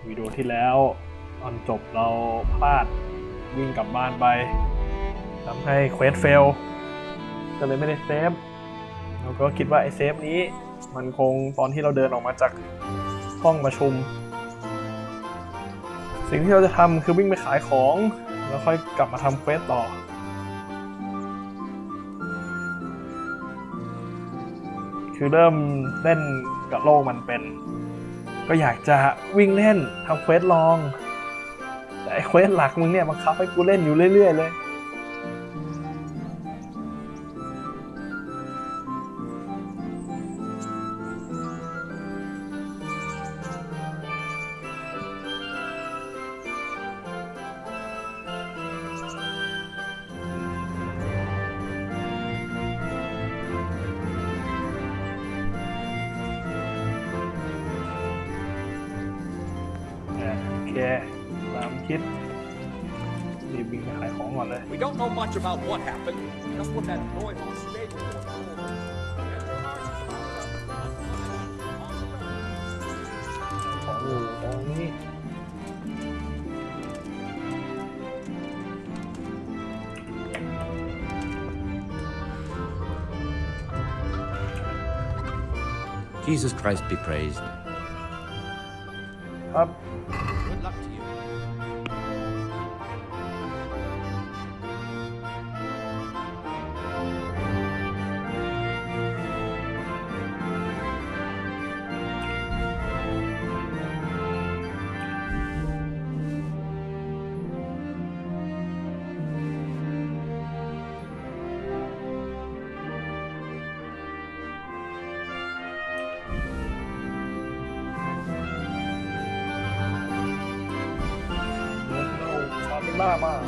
วิดีโอที่แล้วตอนจบเราพลาดวิ่งกลับบ้านไปทำให้เควสเฟลก็เลยไม่ได้เซฟเราก็คิดว่าไอ้เซฟนี้มันคงตอนที่เราเดินออกมาจากห้องประชุมสิ่งที่เราจะทำคือวิ่งไปขายของแล้วค่อยกลับมาทำเควสต่อคือเริ่มเล่นกับโลกมันเป็นก็อยากจะวิ่งเล่นทำเควสลองแต่ไอ้เควสหลักมึงเนี่ยบังคับให้กูเล่นอยู่เรื่อยๆเลยโอเคตามคิดรีบวิ่งไปขายของก่อนเลย We don't know much about what happened, just what that noise on stage was. ของอยู่ตรงนี้ Jesus Christ be praised. ครับ Good luck to you. ชาเป็นบ้ามาก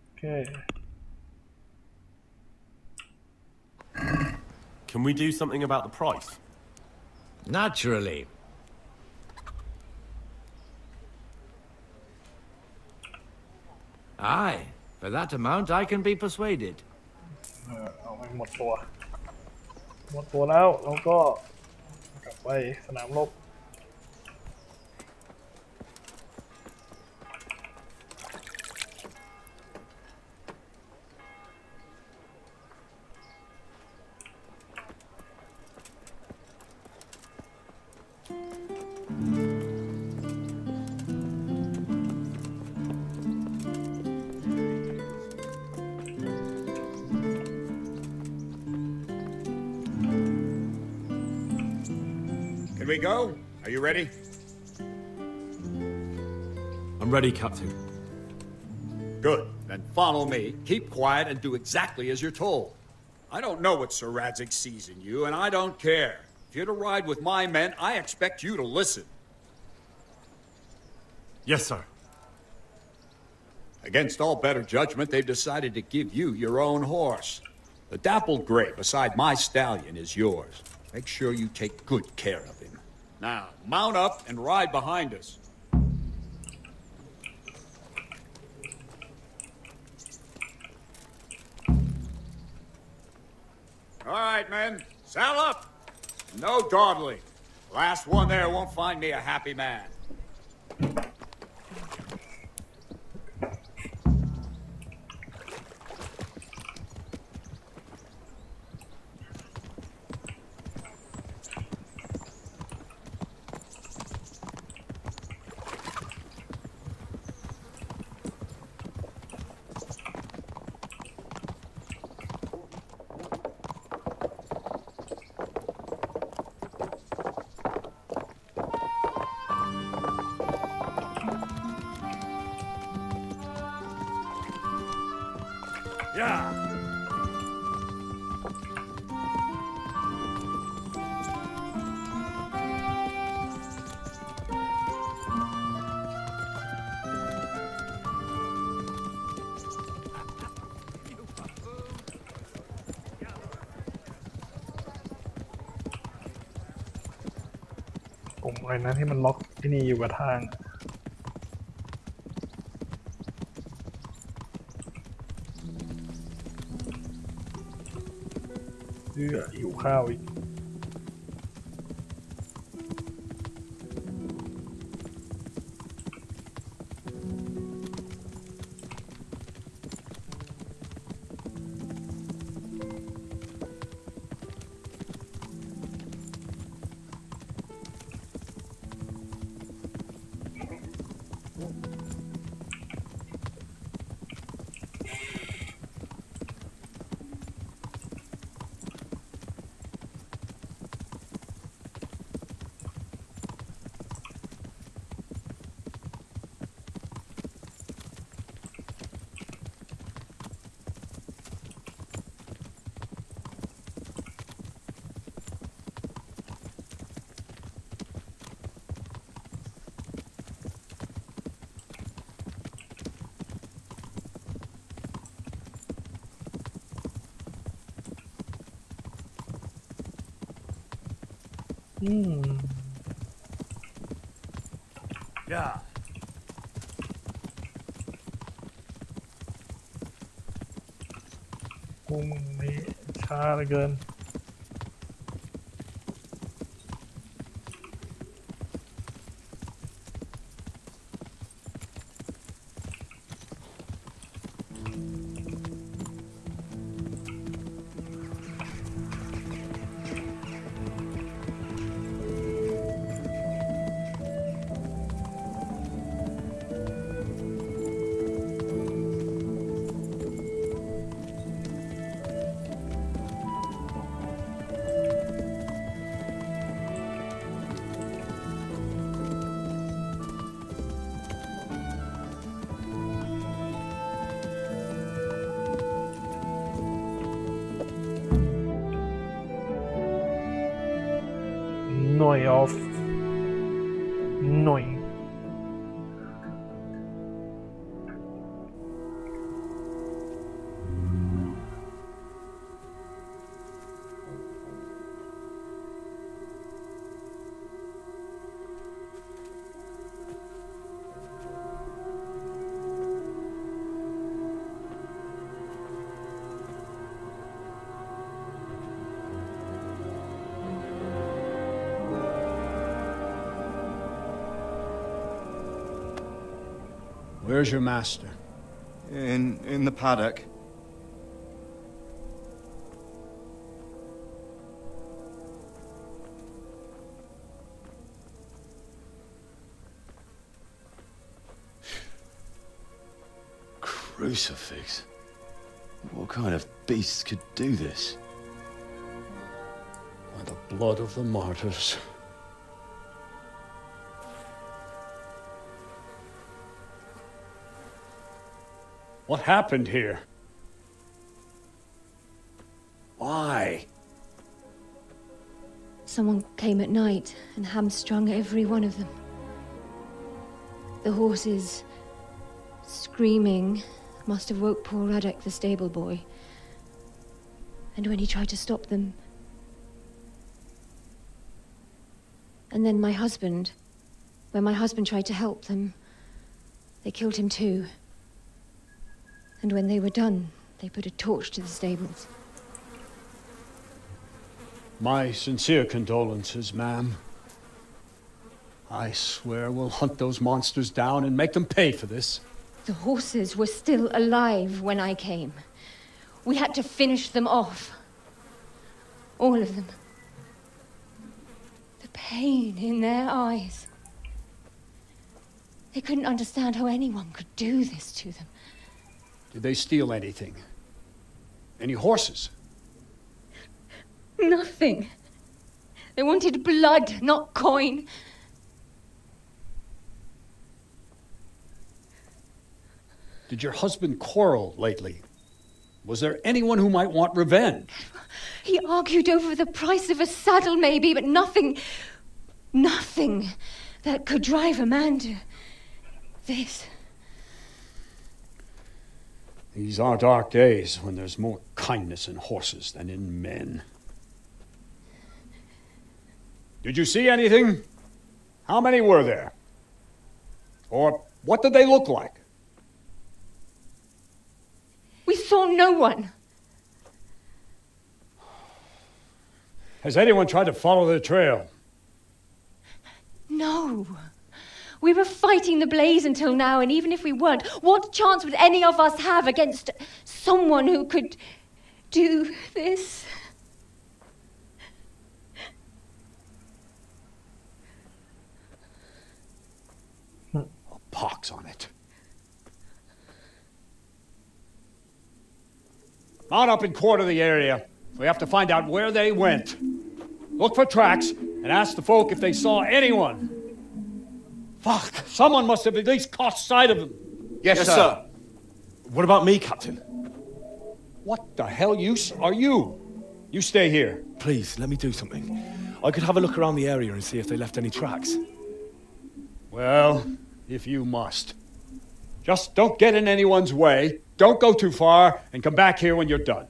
โอเค Can we do something about the price? Naturally. Aye, for that amount I can be persuaded. เอาไปหมดตัวแล้วเราก็กลับไปสนามรบCan we go? Are you ready? I'm ready, Captain. Good. Then follow me. Keep quiet and do exactly as you're told. I don't know what Sir Radzik sees in you, and I don't care. If you're to ride with my men, I expect you to listen. Yes, sir. Against all better judgment, they've decided to give you your own horse. The dappled gray beside my stallion is yours. Make sure you take good care of him. Now, mount up and ride behind us. All right, men, saddle up. No dawdling. Last one there won't find me a happy man. Yeah. ปุ่มอะไรนะที่มันล็อกที่นี่อยู่กับทางหิวข้าวอีกYeah. กูมึงนี่ช้าเหลือเกินหน่วย of หน่วย Where's your master? In the paddock. Crucifix. What kind of beast could do this? By the blood of the martyrs. What happened here? Why? Someone came at night and hamstrung every one of them. The horses, screaming, must have woke poor Radek, the stable boy. And when he tried to stop them... And then my husband, when my husband tried to help them, they killed him too. And when they were done, they put a torch to the stables. My sincere condolences, ma'am. I swear we'll hunt those monsters down and make them pay for this. The horses were still alive when I came. We had to finish them off. All of them. The pain in their eyes. They couldn't understand how anyone could do this to them. Did they steal anything? Any horses? Nothing. They wanted blood, not coin. Did your husband quarrel lately? Was there anyone who might want revenge? He argued over the price of a saddle, maybe, but nothing that could drive a man to this. These are dark days when there's more kindness in horses than in men. Did you see anything? How many were there? Or what did they look like? We saw no one. Has anyone tried to follow the trail? No. We were fighting the blaze until now, and even if we weren't, what chance would any of us have against someone who could do this? Oh, pox on it. Mount up and quarter the area. We have to find out where they went. Look for tracks and ask the folk if they saw anyone. Fuck, someone must have at least caught sight of them. Yes, sir. What about me, Captain? What the hell use are you? You stay here. Please, let me do something. I could have a look around the area and see if they left any tracks. Well, if you must. Just don't get in anyone's way, don't go too far, and come back here when you're done.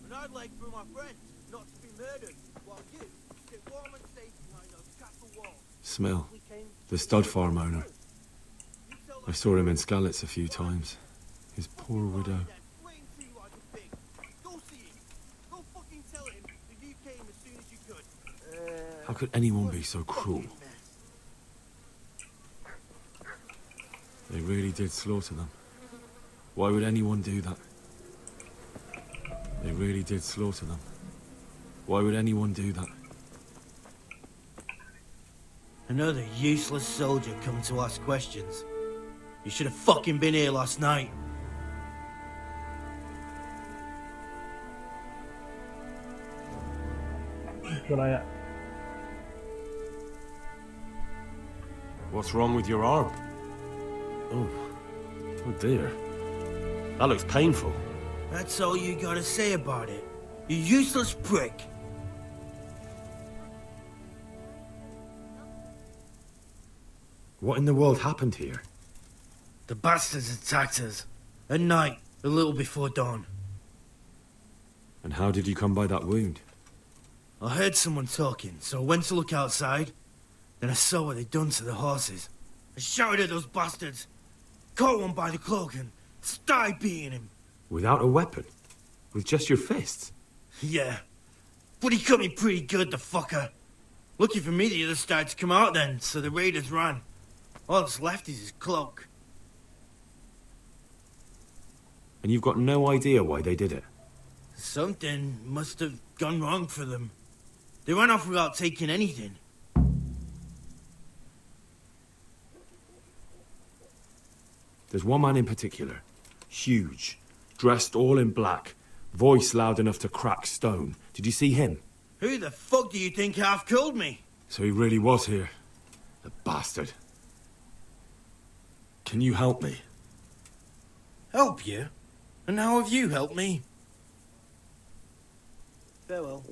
And I'd like for my friends not to be murdered, while you sit warm and safe behind those castle walls. Smell. The stud farm owner. I saw him in Skalitz a few times. His poor widow. Fling to you like a pig. Go see him. Go fucking tell him that you came as soon as you could. How could anyone be so cruel? They really did slaughter them. Why would anyone do that? They really did slaughter them. Why would anyone do that? Another useless soldier come to ask questions. You should have fucking been here last night. What's wrong with your arm? Oh dear. That looks painful. That's all you gotta say about it. You useless prick. What in the world happened here? The bastards attacked us. At night, a little before dawn. And how did you come by that wound? I heard someone talking, so I went to look outside. Then I saw what they'd done to the horses. I shouted at those bastards. Caught one by the cloak and started beating him. Without a weapon? With just your fists? Yeah. But he cut me pretty good, the fucker. Lucky for me, the others started to come out then, so the raiders ran. All that's left is his cloak. And you've got no idea why they did it? Something must have gone wrong for them. They ran off without taking anything. There's one man in particular. Huge. Dressed all in black. Voice loud enough to crack stone. Did you see him? Who the fuck do you think half killed me? So he really was here. The bastard. Can you help me? Help you? And how have you helped me? Farewell.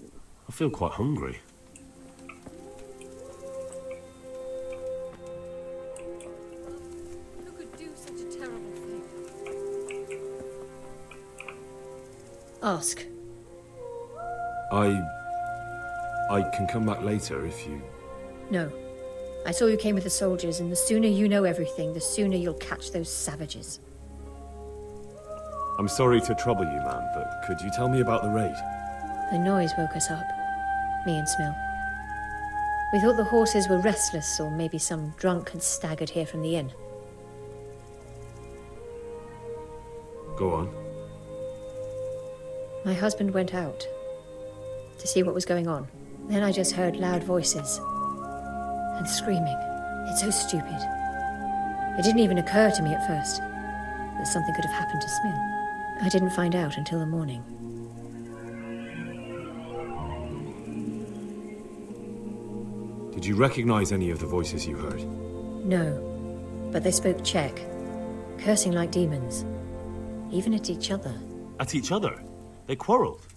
I feel quite hungry. Who could do such a terrible thing? Ask. I can come back later if you... No. I saw you came with the soldiers, and the sooner you know everything, the sooner you'll catch those savages. I'm sorry to trouble you, man, but could you tell me about the raid? The noise woke us up, me and Smil. We thought the horses were restless, or maybe some drunk had staggered here from the inn. Go on. My husband went out to see what was going on. Then I just heard loud voices and screaming. It's so stupid. It didn't even occur to me at first that something could have happened to Smil. I didn't find out until the morning. Did you recognize any of the voices you heard? No, but they spoke Czech, cursing like demons, even at each other. At each other? They quarreled?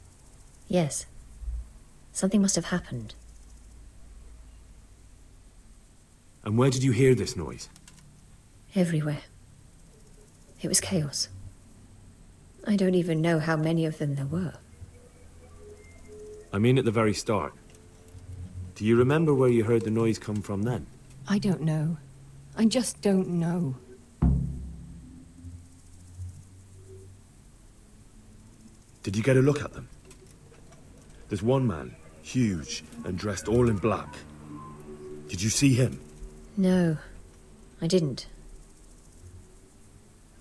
Yes. Something must have happened. And where did you hear this noise? Everywhere. It was chaos. I don't even know how many of them there were. I mean at the very start. Do you remember where you heard the noise come from then? I don't know. I just don't know. Did you get a look at them? There's one man, huge and dressed all in black. Did you see him? No, I didn't.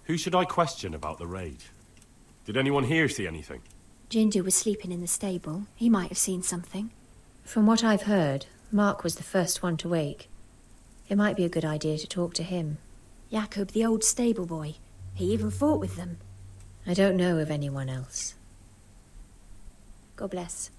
Who should I question about the raid? Did anyone here see anything? Ginger was sleeping in the stable. He might have seen something. From what I've heard, Mark was the first one to wake. It might be a good idea to talk to him. Jacob, the old stable boy. He even fought with them. I don't know of anyone else. God bless.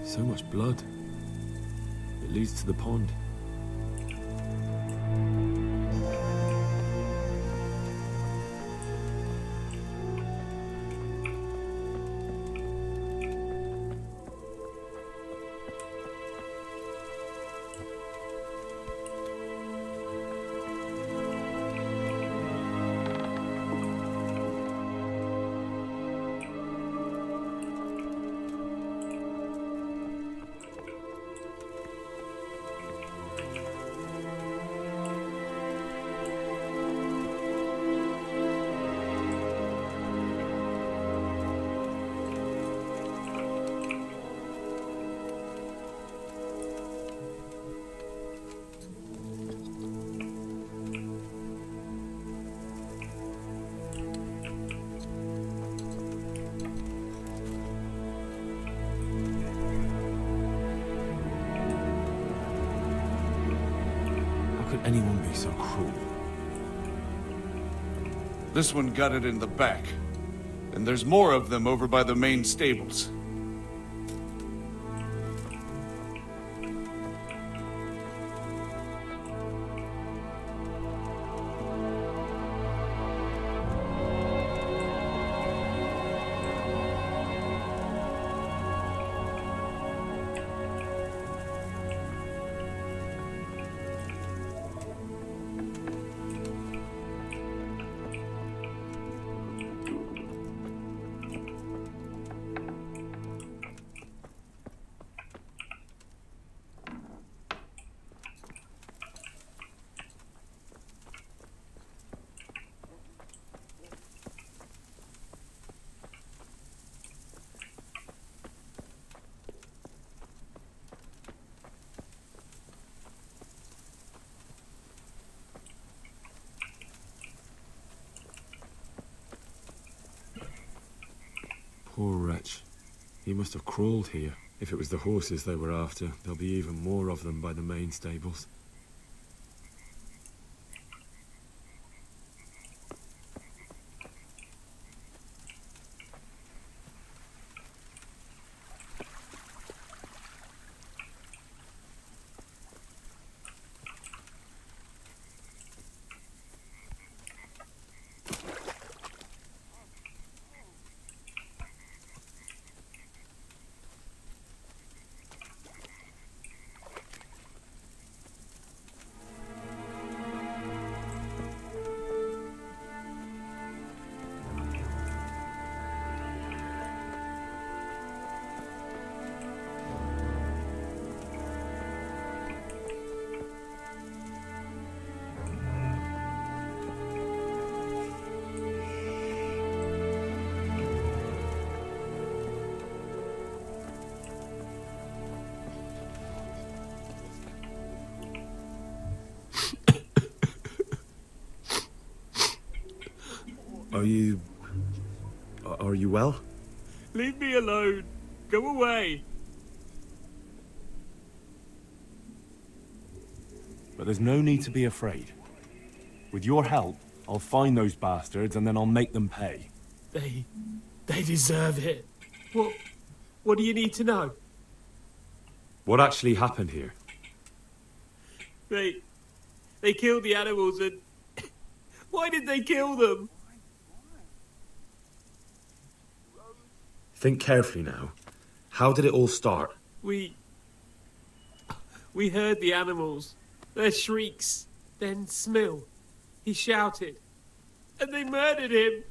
So much blood. It leads to the pond. How could anyone be so cruel? This one got it in the back. And there's more of them over by the main stables. Poor wretch. He must have crawled here. If it was the horses they were after, there'll be even more of them by the main stables. Are you... Are you well? Leave me alone. Go away. But there's no need to be afraid. With your help, I'll find those bastards and then I'll make them pay. They deserve it. What do you need to know? What actually happened here? They killed the animals and... Why did they kill them? Think carefully now. How did it all start? We heard the animals, their shrieks, then Smill. He shouted, and they murdered him.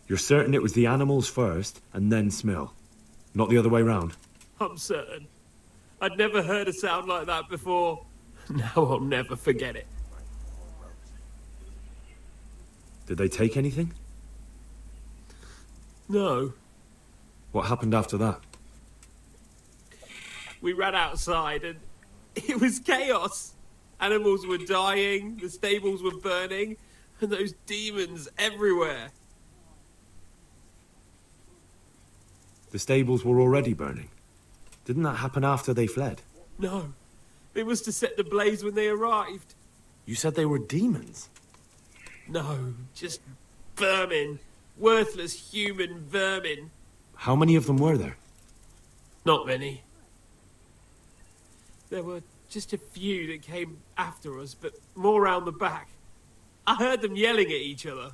You're certain it was the animals first and then Smill? Not the other way round? I'm certain. I'd never heard a sound like that before. Now I'll never forget it. Did they take anything? No. What happened after that? We ran outside and it was chaos. Animals were dying, the stables were burning, and those demons everywhere. The stables were already burning. Didn't that happen after they fled? No. It was to set the blaze when they arrived. You said they were demons? No, just vermin. Worthless human vermin. How many of them were there? Not many. There were just a few that came after us, but more round the back. I heard them yelling at each other.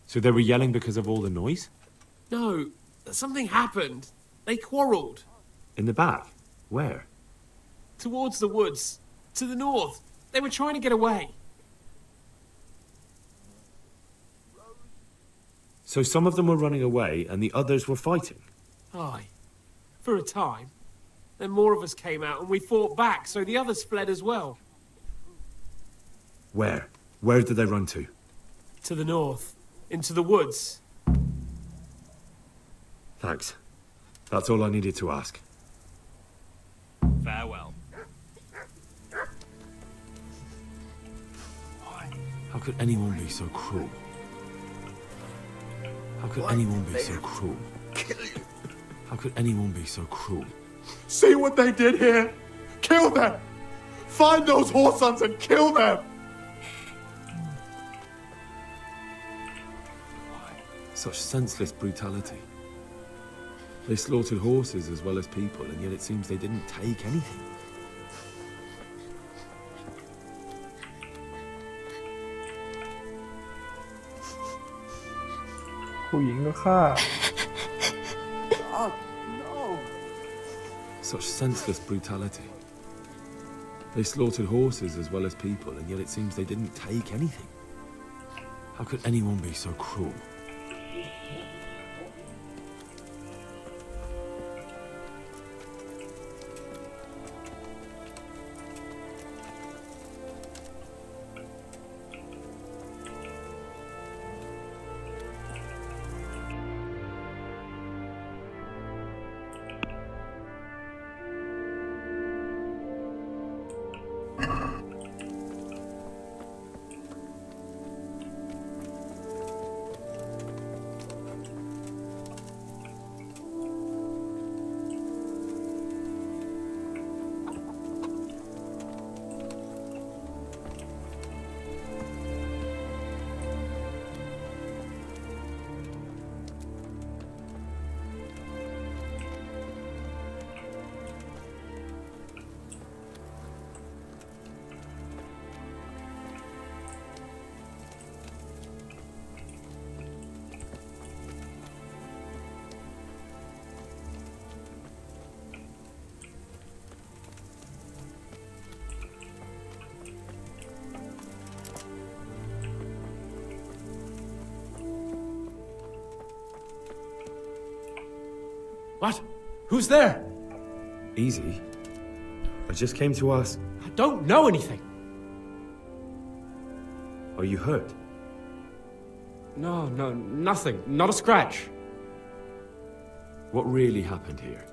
So they were yelling because of all the noise? No, something happened. They quarrelled. In the back? Where? Towards the woods. To the north. They were trying to get away. So some of them were running away and the others were fighting? Aye. For a time. Then more of us came out and we fought back, so the others fled as well. Where? Where did they run to? To the north. Into the woods. Thanks. That's all I needed to ask. Farewell. How could anyone be so cruel? How could anyone be so cruel? How could anyone be so cruel? See what they did here? Kill them! Find those whoresons and kill them! Such senseless brutality. They slaughtered horses as well as people, and yet it seems they didn't take anything. Such senseless brutality. They slaughtered horses as well as people, and yet it seems they didn't take anything. How could anyone be so cruel? What? Who's there? Easy. I just came to ask... I don't know anything. Are you hurt? No, nothing. Not a scratch. What really happened here?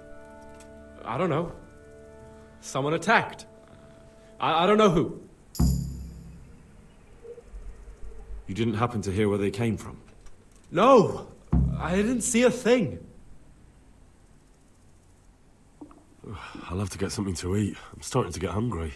I don't know. Someone attacked. I don't know who. You didn't happen to hear where they came from? No, I didn't see a thing. I'll have to get something to eat. I'm starting to get hungry.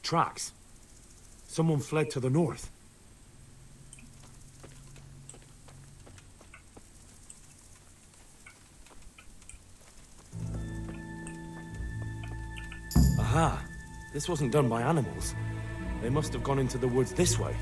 Tracks. Someone fled to the north. Aha! This wasn't done by animals. They must have gone into the woods this way.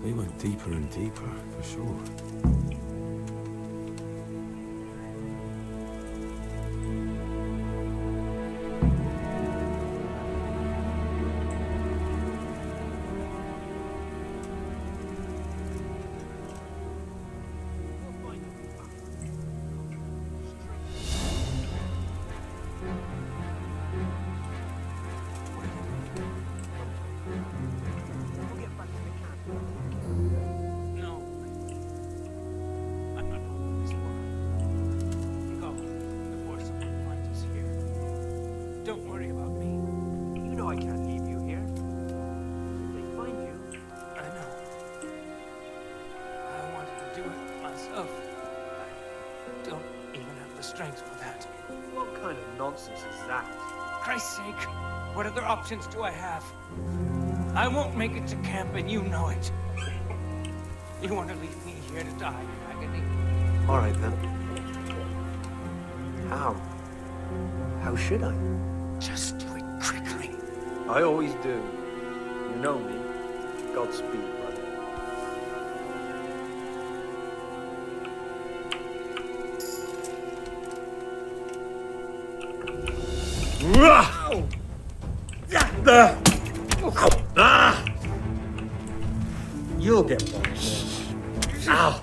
They went deeper and deeper, for sure. Don't worry about me. You know I can't leave you here. If they find you... I know. I wanted to do it myself. I don't even have the strength for that. What kind of nonsense is that? Christ's sake, what other options do I have? I won't make it to camp and you know it. You want to leave me here to die in agony? All right, then. How? How should I? Just do it quickly. I always do. You know me. Godspeed, brother. You'll get one. Ow!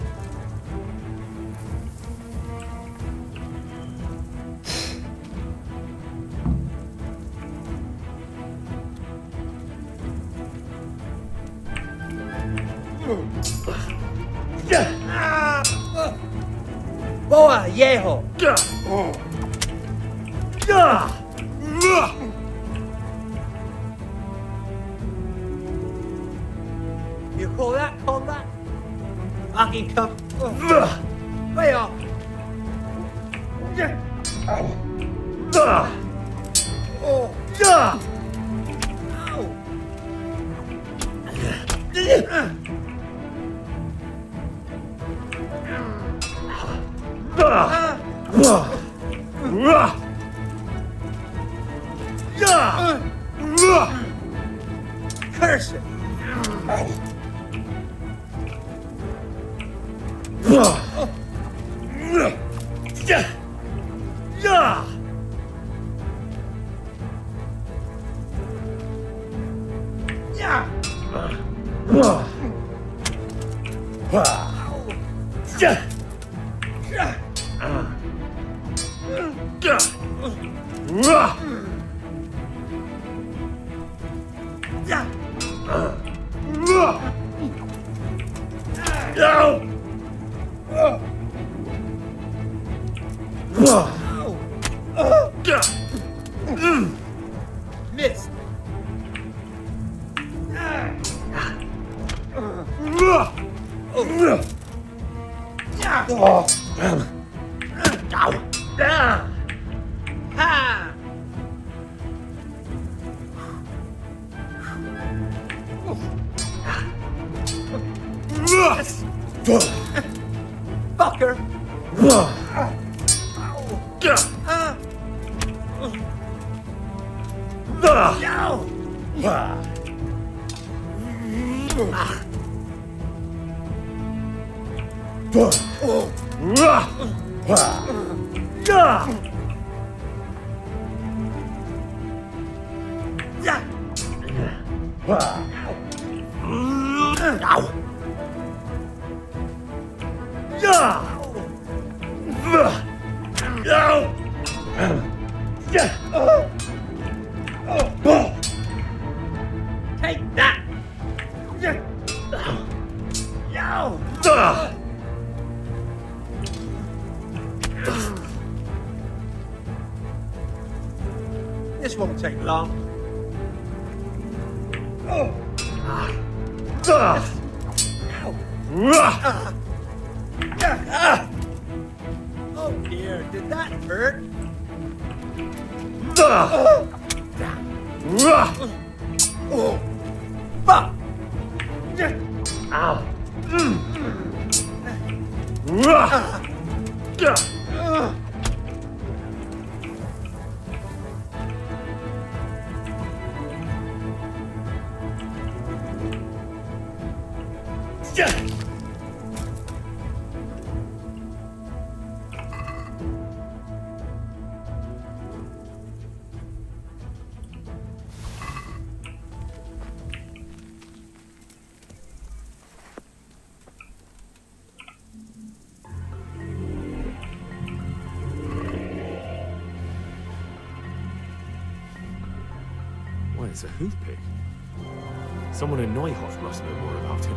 Boa, viejo! You call that combat? I can come. Way off! Ow! Missed. Fucker. Take that! This won't take long. Oh dear, did that hurt? Fuck! Ow! Why, it's a hoof-pick. Someone in Neuhof must know more about him.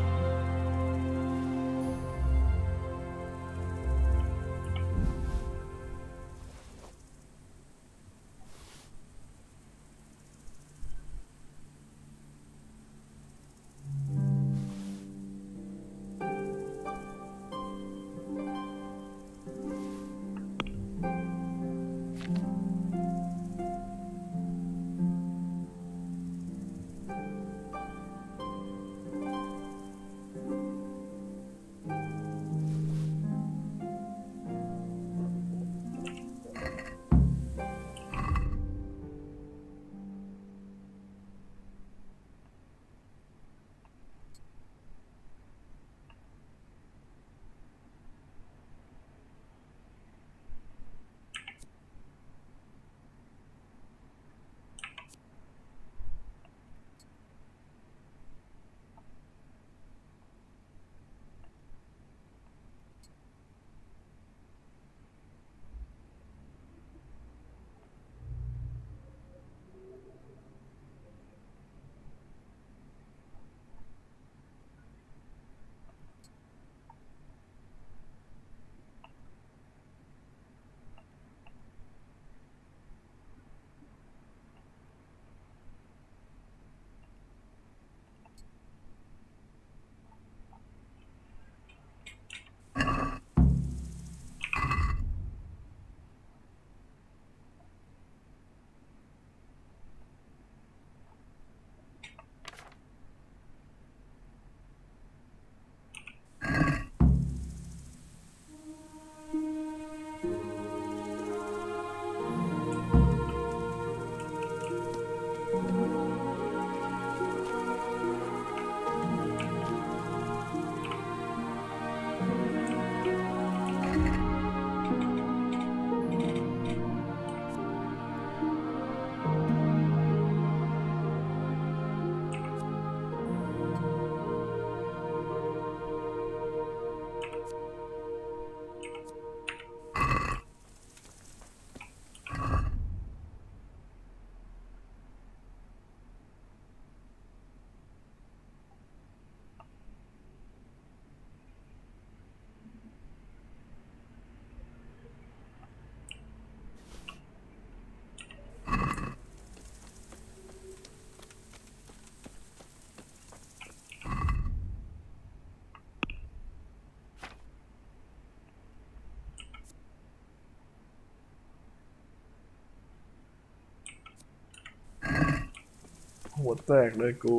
หัวแตกเลยกู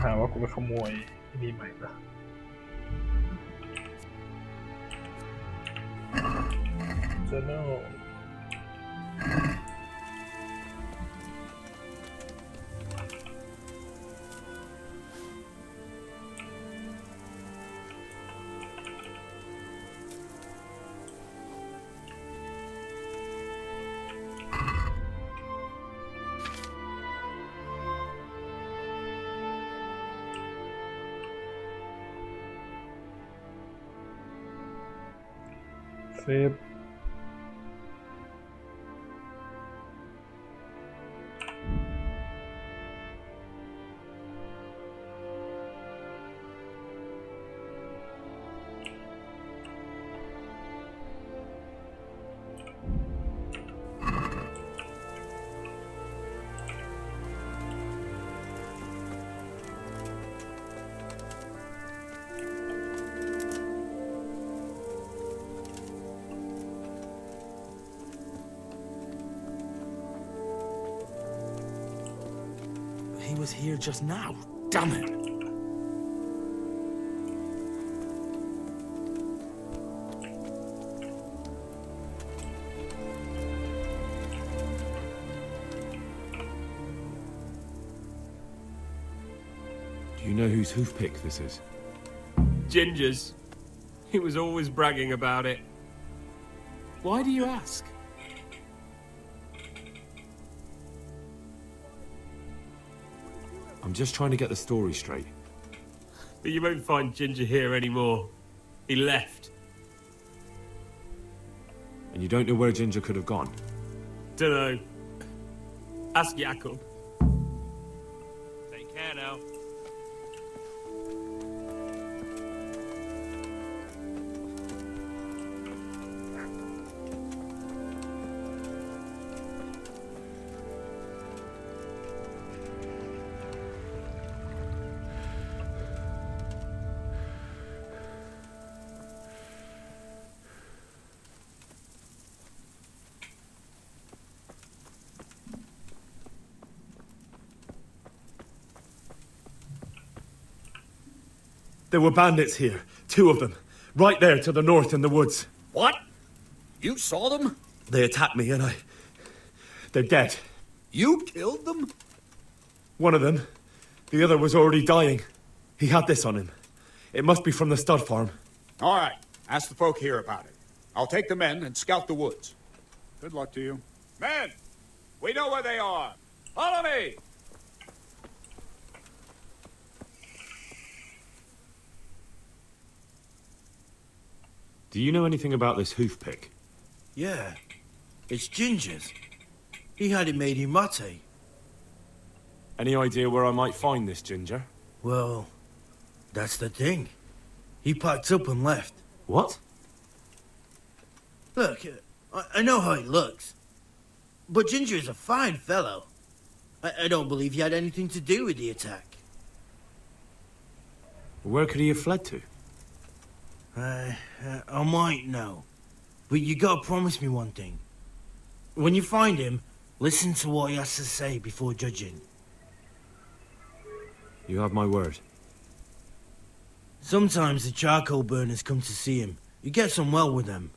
หาว่ากูไปขโมยนี่ใหม่ปะเจอโน่ เซฟHe was here just now. Damn it. Do you know whose hoofpick this is? Ginger's. He was always bragging about it. Why do you ask? I'm just trying to get the story straight. But you won't find Ginger here anymore. He left. And you don't know where Ginger could have gone? Dunno. Ask Jakob. Take care now. There were bandits here. 2 of them. Right there to the north in the woods. What? You saw them? They attacked me and they're dead. You killed them? One of them. The other was already dying. He had this on him. It must be from the stud farm. All right. Ask the folk here about it. I'll take the men and scout the woods. Good luck to you. Men! We know where they are. Follow me! Do you know anything about this hoofpick? Yeah. It's Ginger's. He had it made in mate. Any idea where I might find this Ginger? Well, that's the thing. He packed up and left. What? Look, I know how he looks. But Ginger is a fine fellow. I don't believe he had anything to do with the attack. Where could he have fled to? I might know. But you gotta promise me one thing. When you find him, listen to what he has to say before judging. You have my word. Sometimes the charcoal burners come to see him. He gets on well with them.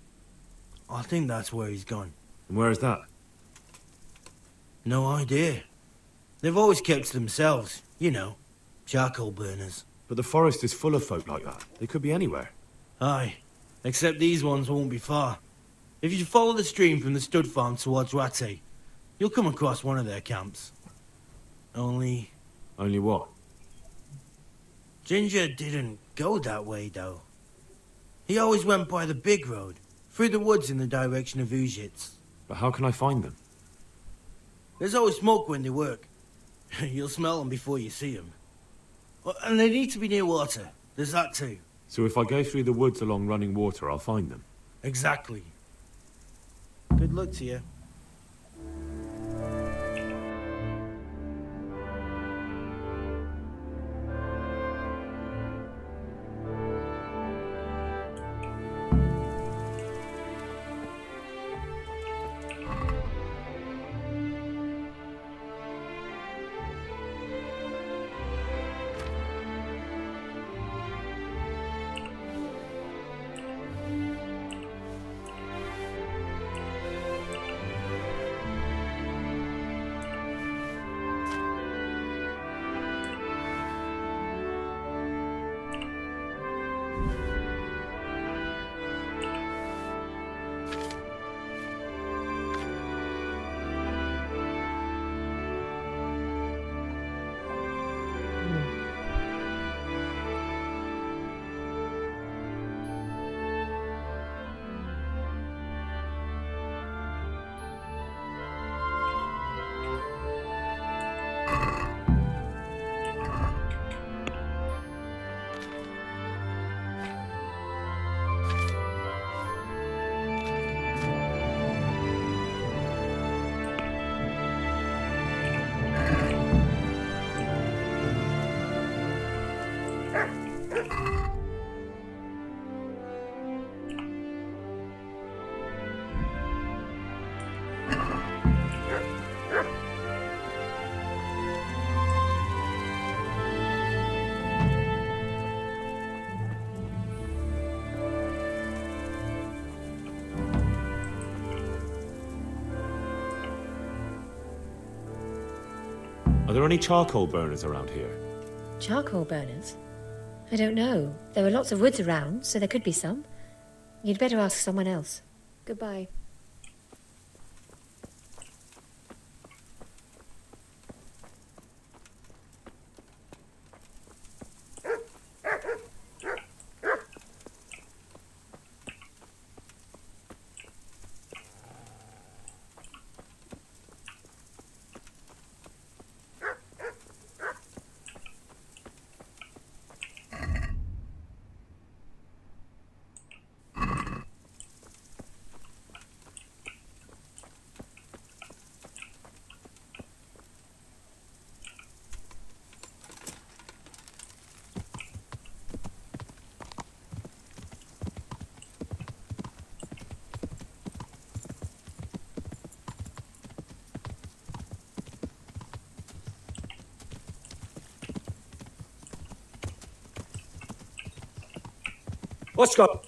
I think that's where he's gone. And where is that? No idea. They've always kept to themselves, you know, charcoal burners. But the forest is full of folk like that. They could be anywhere. Aye, except these ones won't be far. If you follow the stream from the stud farm towards Rate, you'll come across one of their camps. Only... Only what? Ginger didn't go that way, though. He always went by the big road, through the woods in the direction of Uzhitz. But how can I find them? There's always smoke when they work. You'll smell them before you see them. And they need to be near water. There's that too. So if I go through the woods along running water, I'll find them? Exactly. Good luck to you. Are there any charcoal burners around here? Charcoal burners? I don't know. There were lots of woods around, so there could be some. You'd better ask someone else. Goodbye. What's got?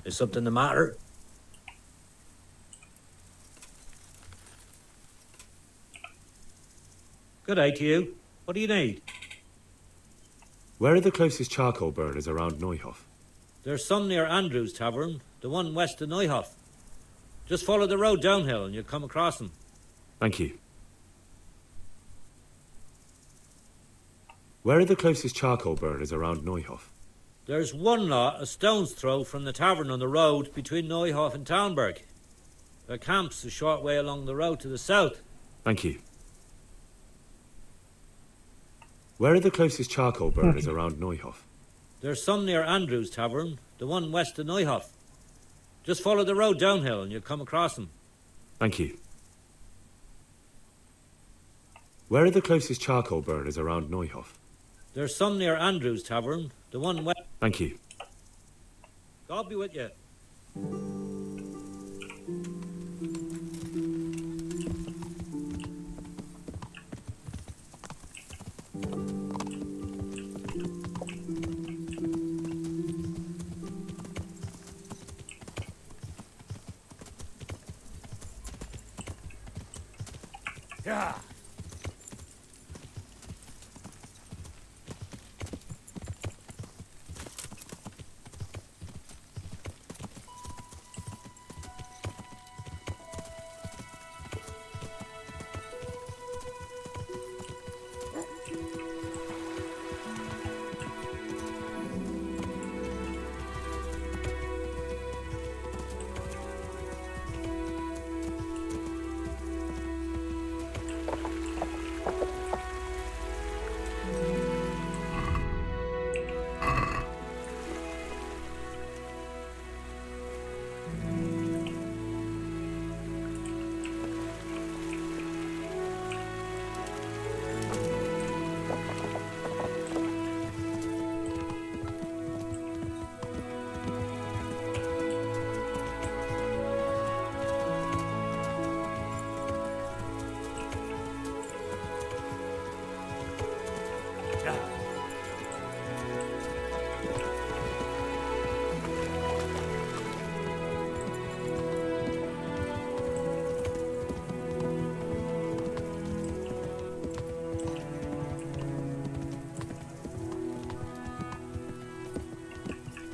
Is something the matter? Good day to you. What do you need? Where are the closest charcoal burners around Neuhof? There's some near Andrew's Tavern, the one west of Neuhof. Just follow the road downhill and you'll come across them. Thank you. Where are the closest charcoal burners around Neuhof? There's one lot a stone's throw from the tavern on the road between Neuhof and Townberg. Their camp's a short way along the road to the south. Thank you. Where are the closest charcoal burners around Neuhof? There's some near Andrew's Tavern, the one west of Neuhof. Just follow the road downhill and you'll come across them. Thank you. Where are the closest charcoal burners around Neuhof? There's some near Andrew's Tavern, the one west... Thank you. God be with you. Yeah.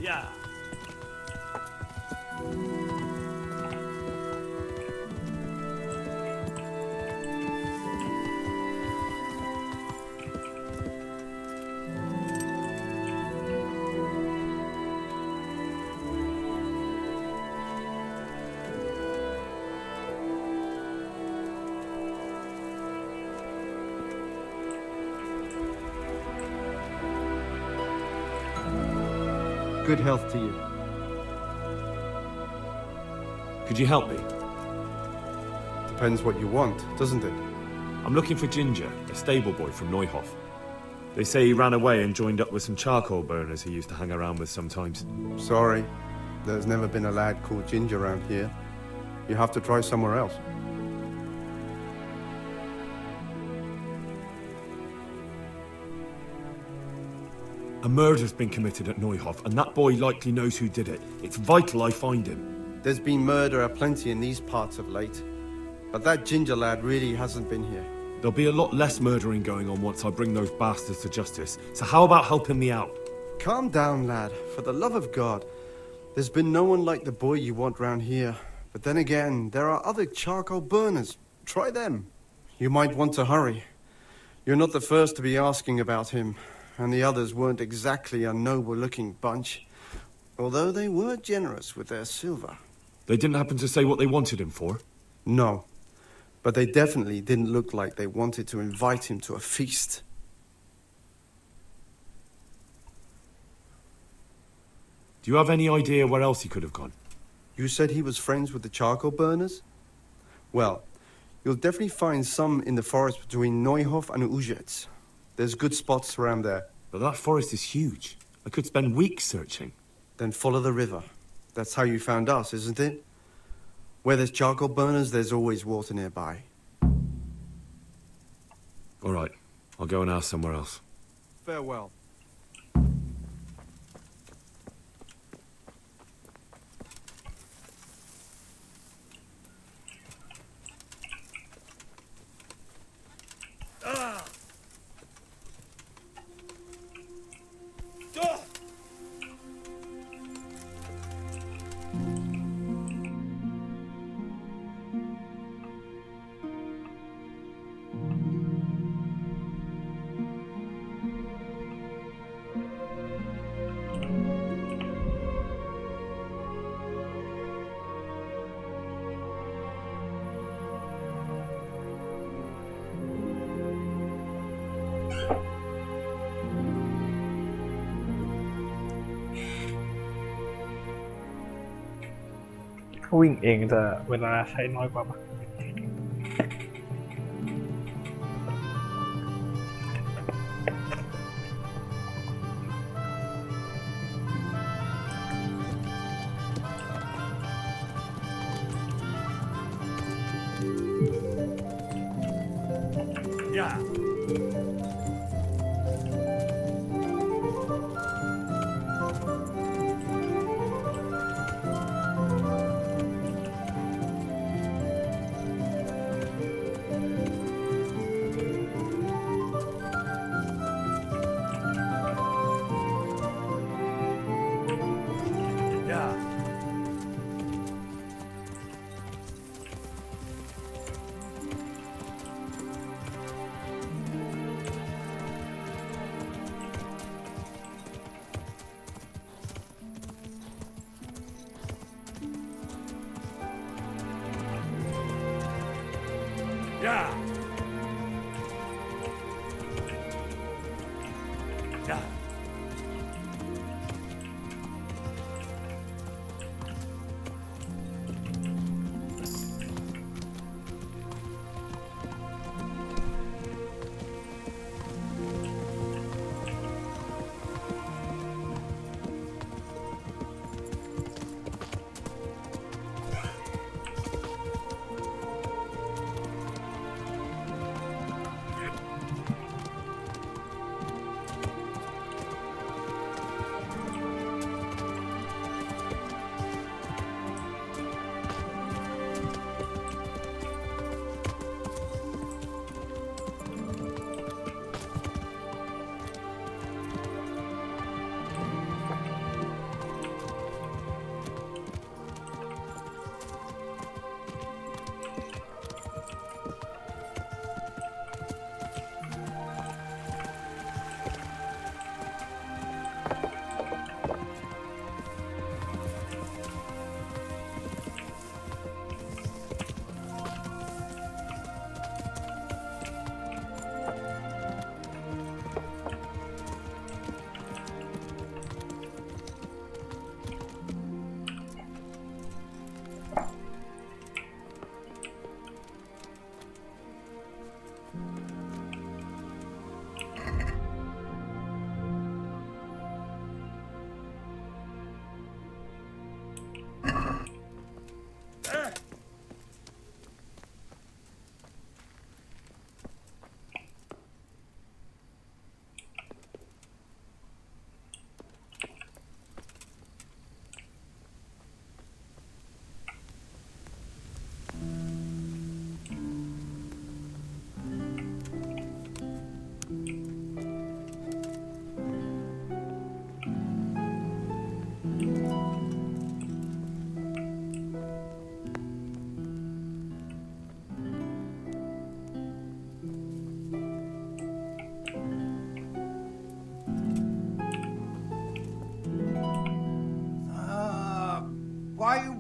Yeah. Good health to you. Could you help me? Depends what you want, doesn't it? I'm looking for Ginger, a stable boy from Neuhof. They say he ran away and joined up with some charcoal burners he used to hang around with sometimes. Sorry, there's never been a lad called Ginger around here. You have to try somewhere else. A murder's been committed at Neuhof, and that boy likely knows who did it. It's vital I find him. There's been murder aplenty in these parts of late, but that Ginger lad really hasn't been here. There'll be a lot less murdering going on once I bring those bastards to justice, so how about helping me out? Calm down, lad, for the love of God. There's been no one like the boy you want round here. But then again, there are other charcoal burners. Try them. You might want to hurry. You're not the first to be asking about him, and the others weren't exactly a noble-looking bunch, although they were generous with their silver. They didn't happen to say what they wanted him for? No, but they definitely didn't look like they wanted to invite him to a feast. Do you have any idea where else he could have gone? You said he was friends with the charcoal burners? Well, you'll definitely find some in the forest between Neuhof and Uzets. There's good spots around there. But that forest is huge. I could spend weeks searching. Then follow the river. That's how you found us, isn't it? Where there's charcoal burners, there's always water nearby. All right, I'll go and ask somewhere else. Farewell.วิ่งเองจะเวลาใช้น้อยกว่าปะYeah. Yeah.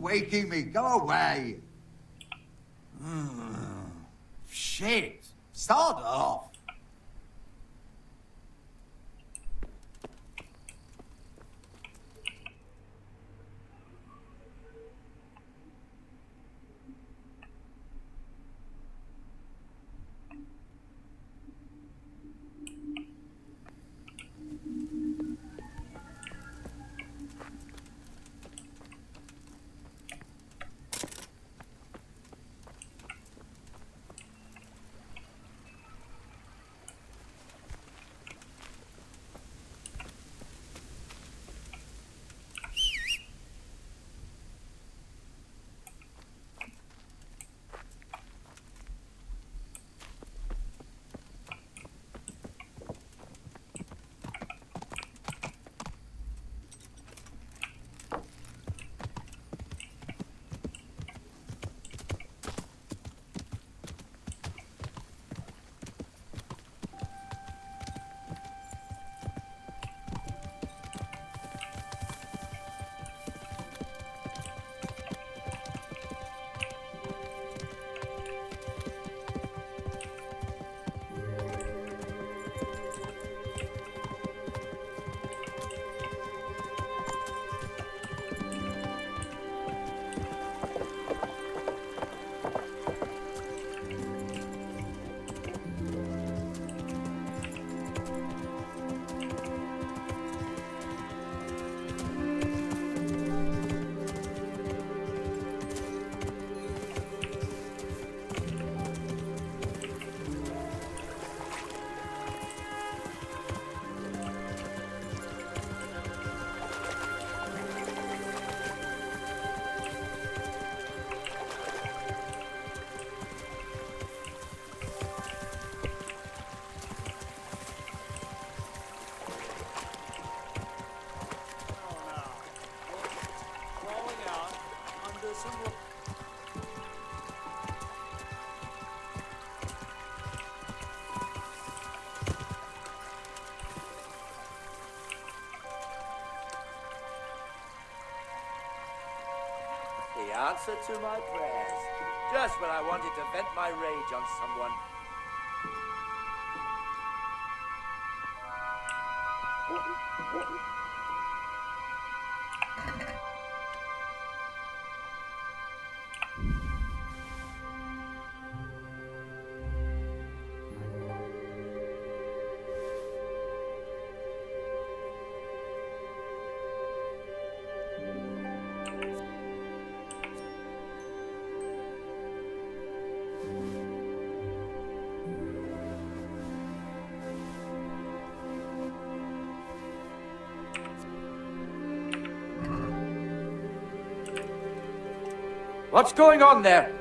waking me. Go away. Shit. Start off. The answer to my prayers. Just when I wanted to vent my rage on someone. What's going on there?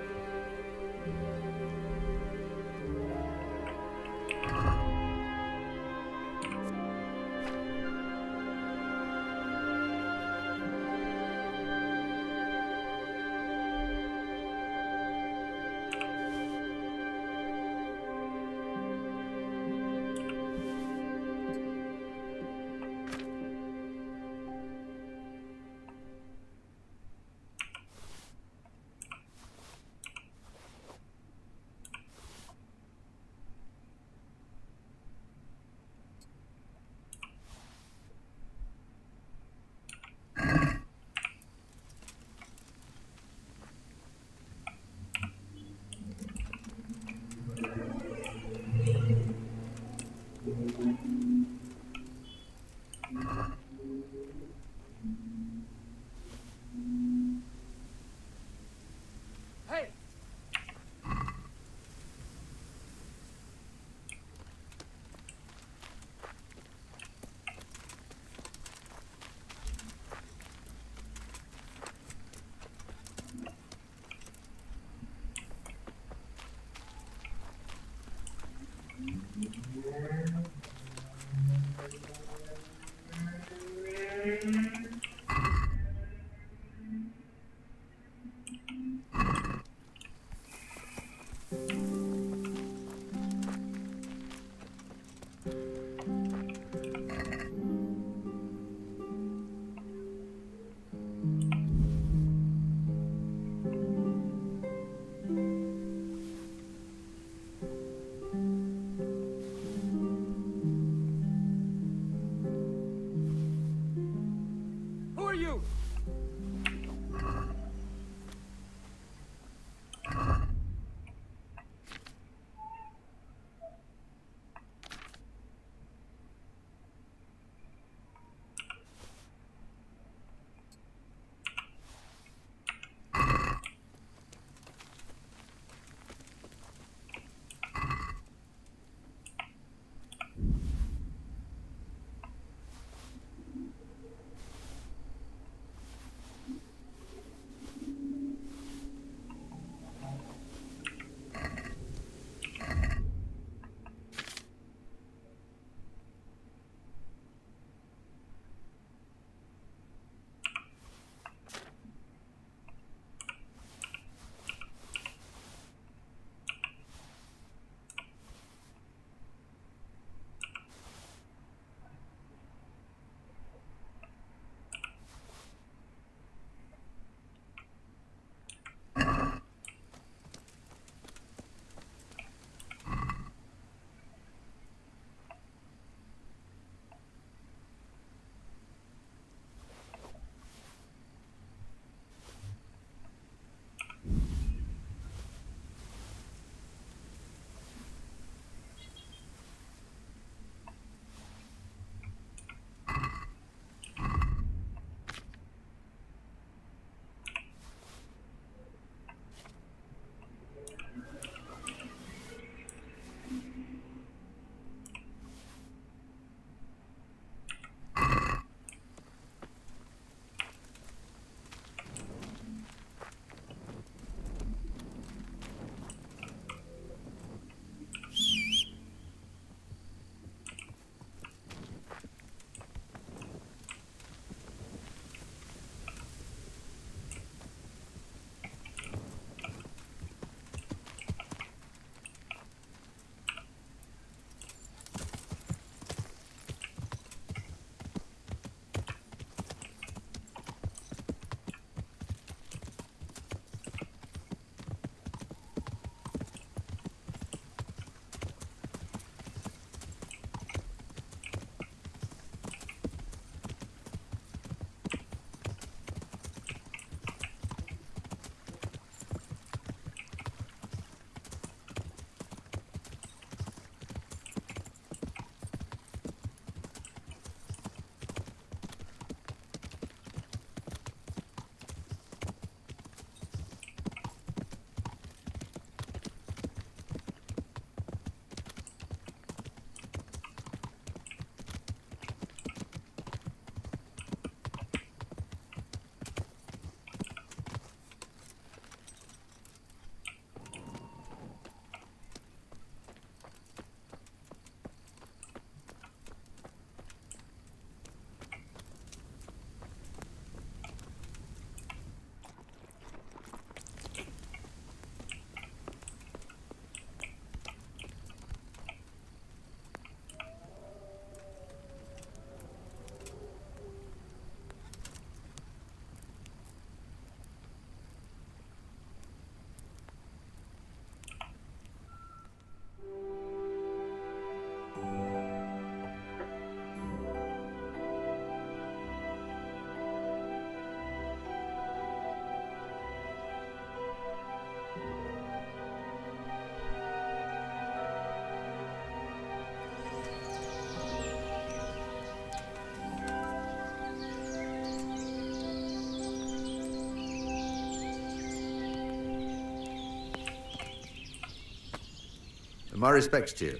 My respects to you.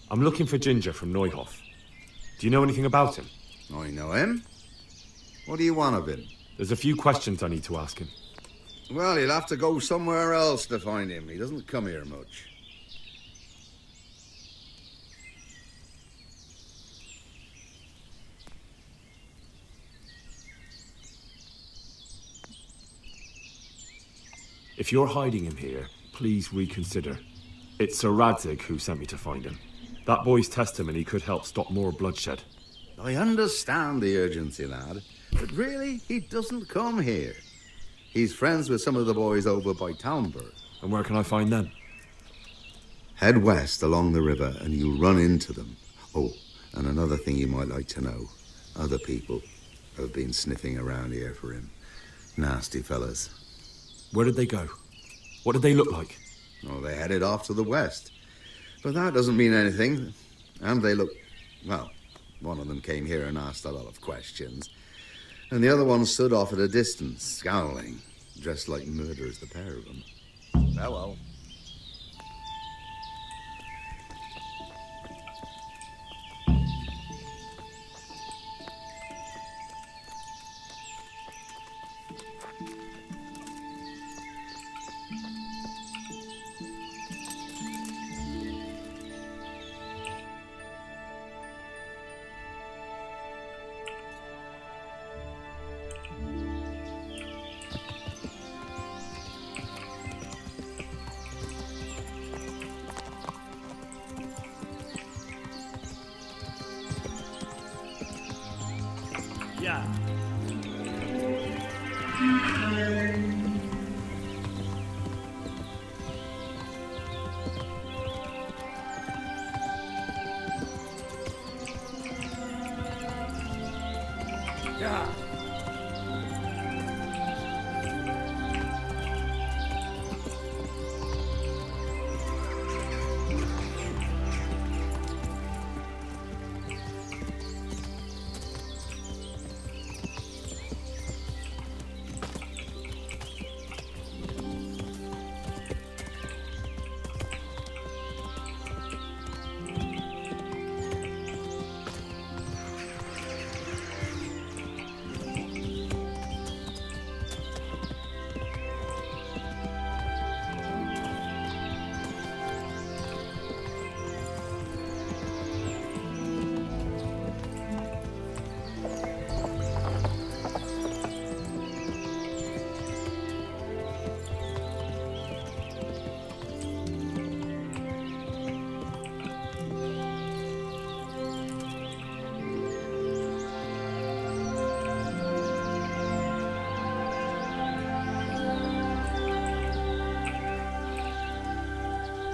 I'm looking for Ginger from Neuhof. Do you know anything about him? I know him. What do you want of him? There's a few questions I need to ask him. Well, you'll have to go somewhere else to find him. He doesn't come here much. If you're hiding him here, please reconsider. It's Sir Radzig who sent me to find him. That boy's testimony could help stop more bloodshed. I understand the urgency, lad, but really, he doesn't come here. He's friends with some of the boys over by Talmberg. And where can I find them? Head west along the river and you'll run into them. Oh, and another thing you might like to know. Other people have been sniffing around here for him. Nasty fellas. Where did they go? What did they look like? Oh, they headed off to the west. But that doesn't mean anything. And they look... Well, one of them came here and asked a lot of questions. And the other one stood off at a distance, scowling. Dressed like murderers, the pair of them. Farewell. Yeah. Yeah.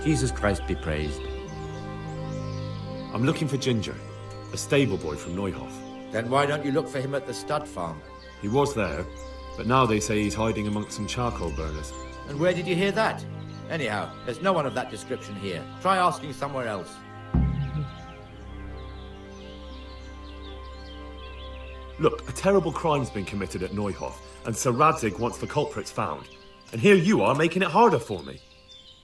Jesus Christ be praised. I'm looking for Ginger, a stable boy from Neuhof. Then why don't you look for him at the stud farm? He was there, but now they say he's hiding amongst some charcoal burners. And where did you hear that? Anyhow, there's no one of that description here. Try asking somewhere else. Look, a terrible crime's been committed at Neuhof, and Sir Radzig wants the culprits found. And here you are making it harder for me.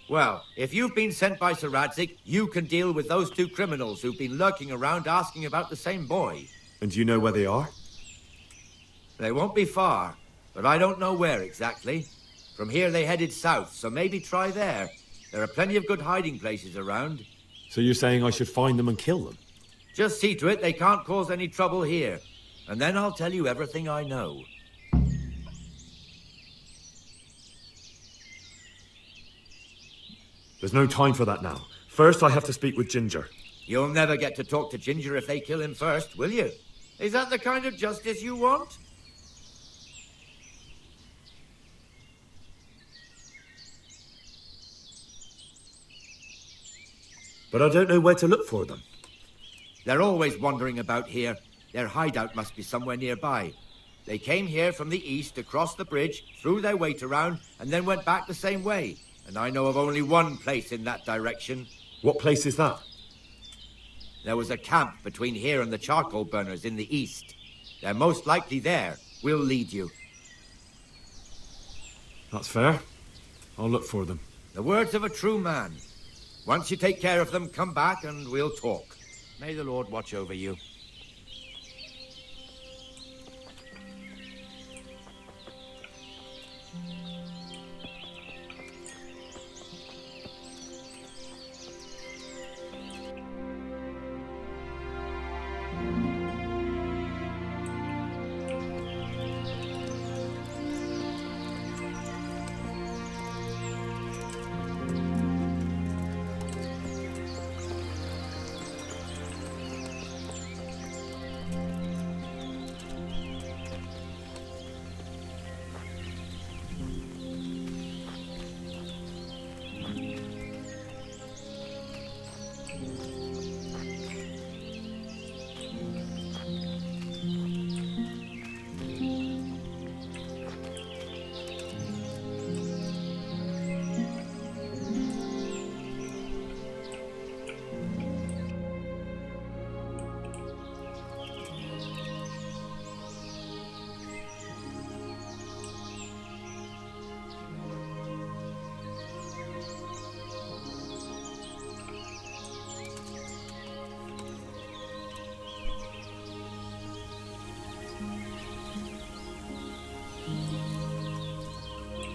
Well, if you've been sent by Sir Radzig, you can deal with those two criminals who've been lurking around asking about the same boy. And do you know where they are? They won't be far, but I don't know where exactly. From here they headed south, so maybe try there. There are plenty of good hiding places around. So you're saying I should find them and kill them? Just see to it they can't cause any trouble here. And then I'll tell you everything I know. There's no time for that now. First, I have to speak with Ginger. You'll never get to talk to Ginger if they kill him first, will you? Is that the kind of justice you want? But I don't know where to look for them. They're always wandering about here. Their hideout must be somewhere nearby. They came here from the east, across the bridge, threw their weight around, and then went back the same way. And I know of only one place in that direction. What place is that? There was a camp between here and the charcoal burners in the east. They're most likely there. We'll lead you. That's fair. I'll look for them. The words of a true man. Once you take care of them, come back and we'll talk. May the Lord watch over you.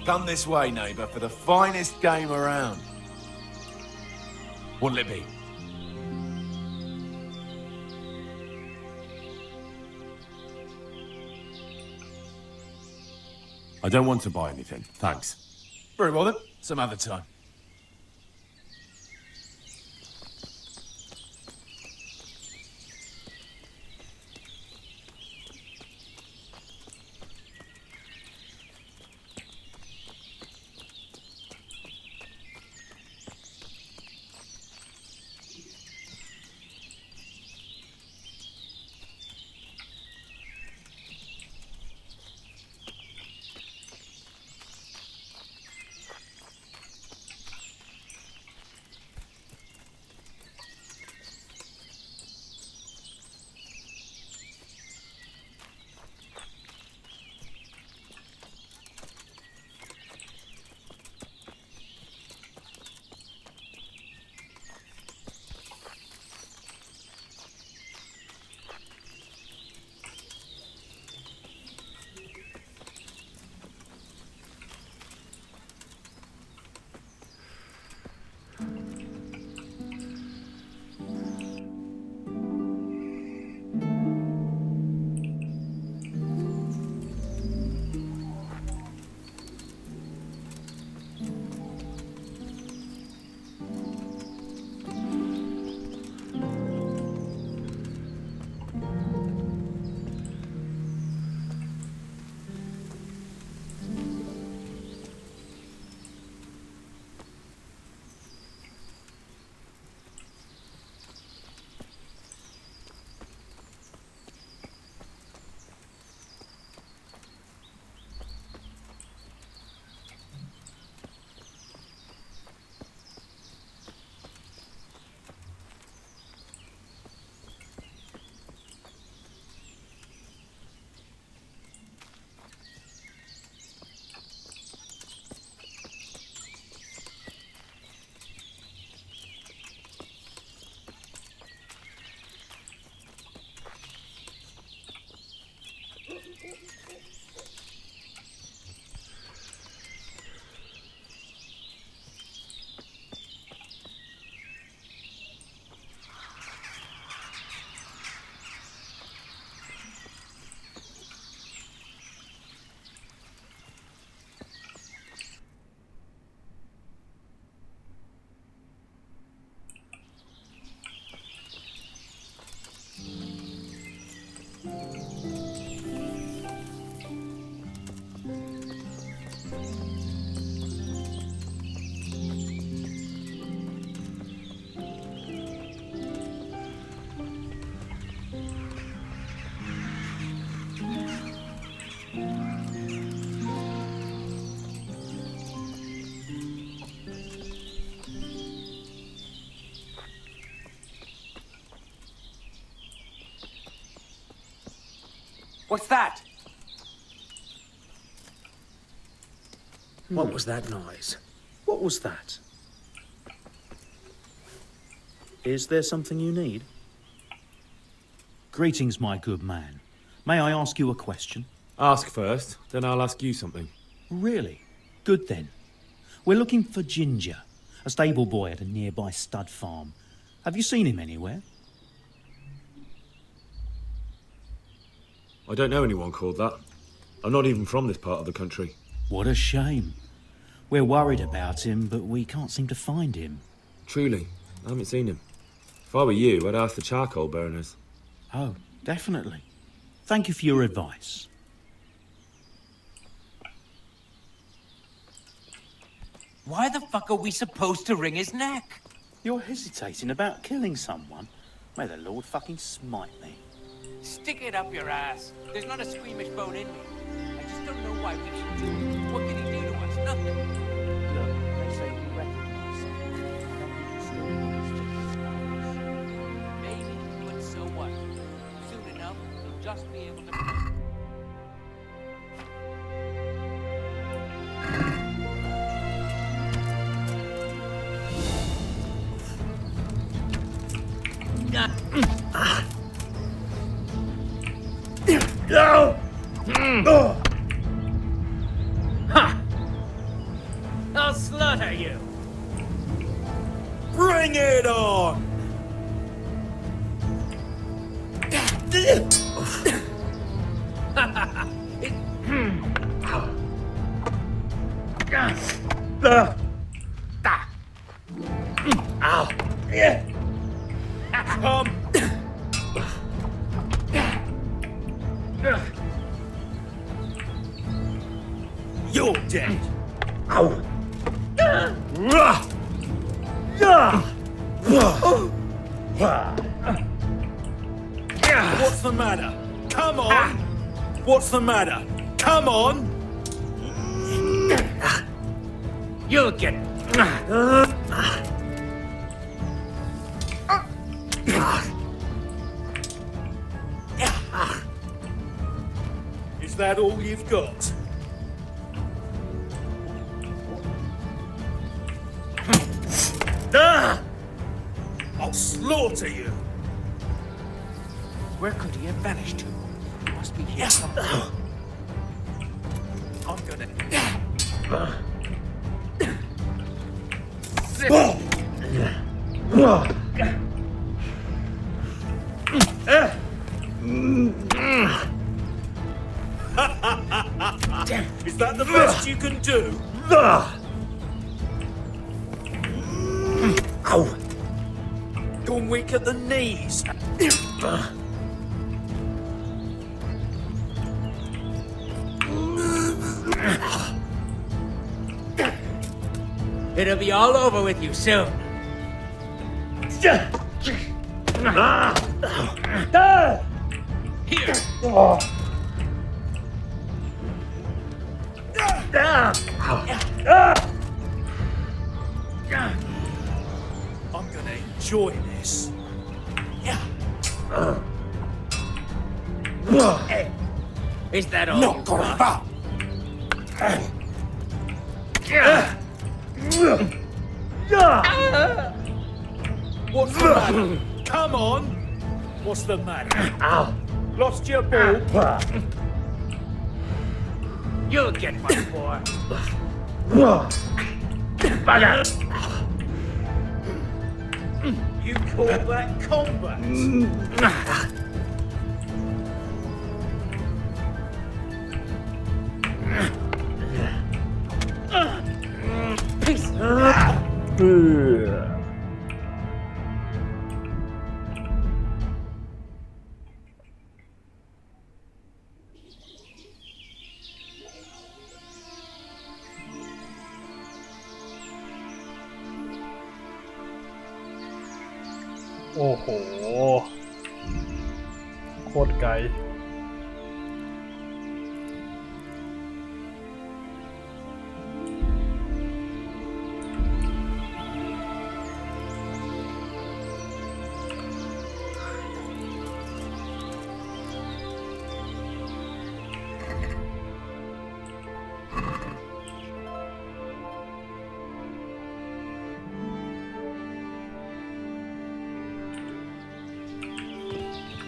Come this way, neighbour, for the finest game around. What'll it be? I don't want to buy anything, thanks. Very well then, some other time. What's that? What was that noise? What was that? Is there something you need? Greetings, my good man. May I ask you a question? Ask first, then I'll ask you something. Really? Good then. We're looking for Ginger, a stable boy at a nearby stud farm. Have you seen him anywhere? I don't know anyone called that. I'm not even from this part of the country. What a shame. We're worried about him, but we can't seem to find him. Truly, I haven't seen him. If I were you, I'd ask the charcoal burners. Oh, definitely. Thank you for your advice. Why the fuck are we supposed to wring his neck? You're hesitating about killing someone? May the Lord fucking smite me. Stick it up your ass. There's not a squeamish bone in me. I just don't know why we didn't do it. What can he do to us? Nothing. Look, they say you recognize him. Nothing can still Maybe, but so what? Soon enough, we'll just be able to... No! Ha! I'll slaughter you! Bring it on! Ow! Come! You're dead! Ow! What's the matter? Come on! What's the matter? Come on! You'll get... Is that all you've got? I'll slaughter you! Where could he have vanished to? He must be here somewhere. I'm gonna... Is that the best you can do? Ow! Gone weak at the knees. It'll be all over with you soon. Here. I'm gonna enjoy this. Is that all? Not going back. What's the matter? Come on! What's the matter? Lost your ball? You'll get my boy. You call that combat? Peace. โอ้โหโคตรไกล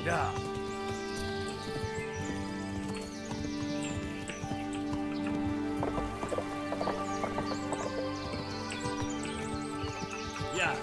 Yeah. Yeah.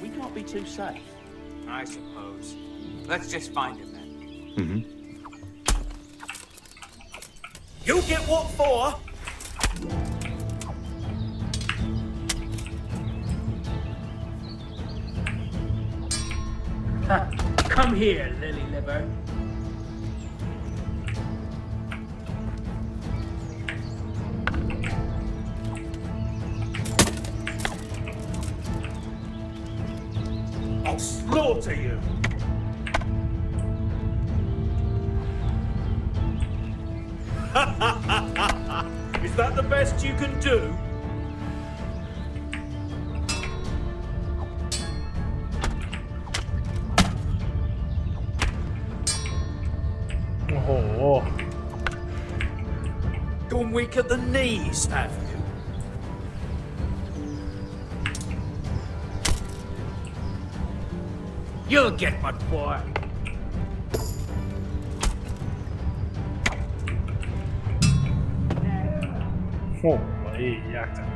We can't be too safe. I suppose. Let's just find him then. Mm-hmm. You get what for? Come here, lily liver. I'll slaughter you. Is that the best you can do? Oh. Gone weak at the knees, have you? You'll get what for. Oh, ยากจัง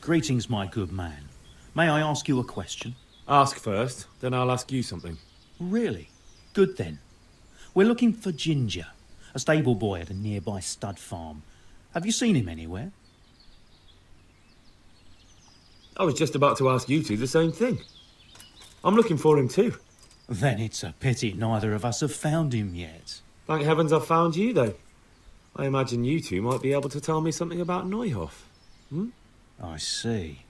Greetings, my good man. May I ask you a question? Ask first, then I'll ask you something. Really? Good then. We're looking for Ginger, a stable boy at a nearby stud farm. Have you seen him anywhere? I was just about to ask you two the same thing. I'm looking for him too. Then it's a pity neither of us have found him yet. Thank heavens I've found you, though. I imagine you two might be able to tell me something about Neuhoff. Hmm? I see.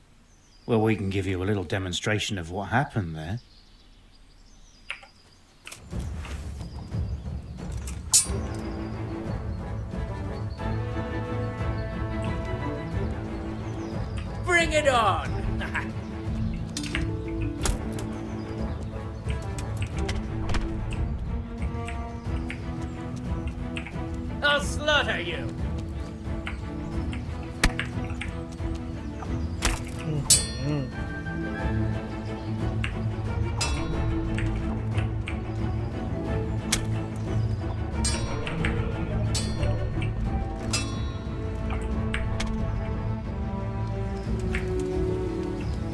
Well, we can give you a little demonstration of what happened there. Bring it on! I'll slaughter you.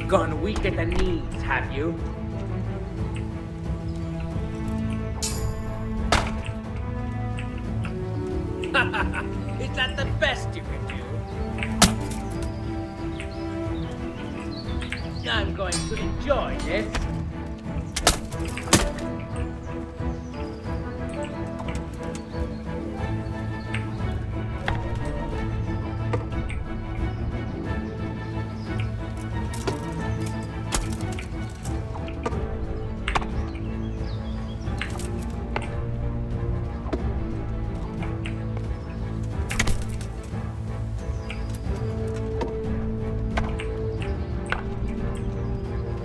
Gone weak at the knees, have you? Is that the best you can do? I'm going to enjoy this.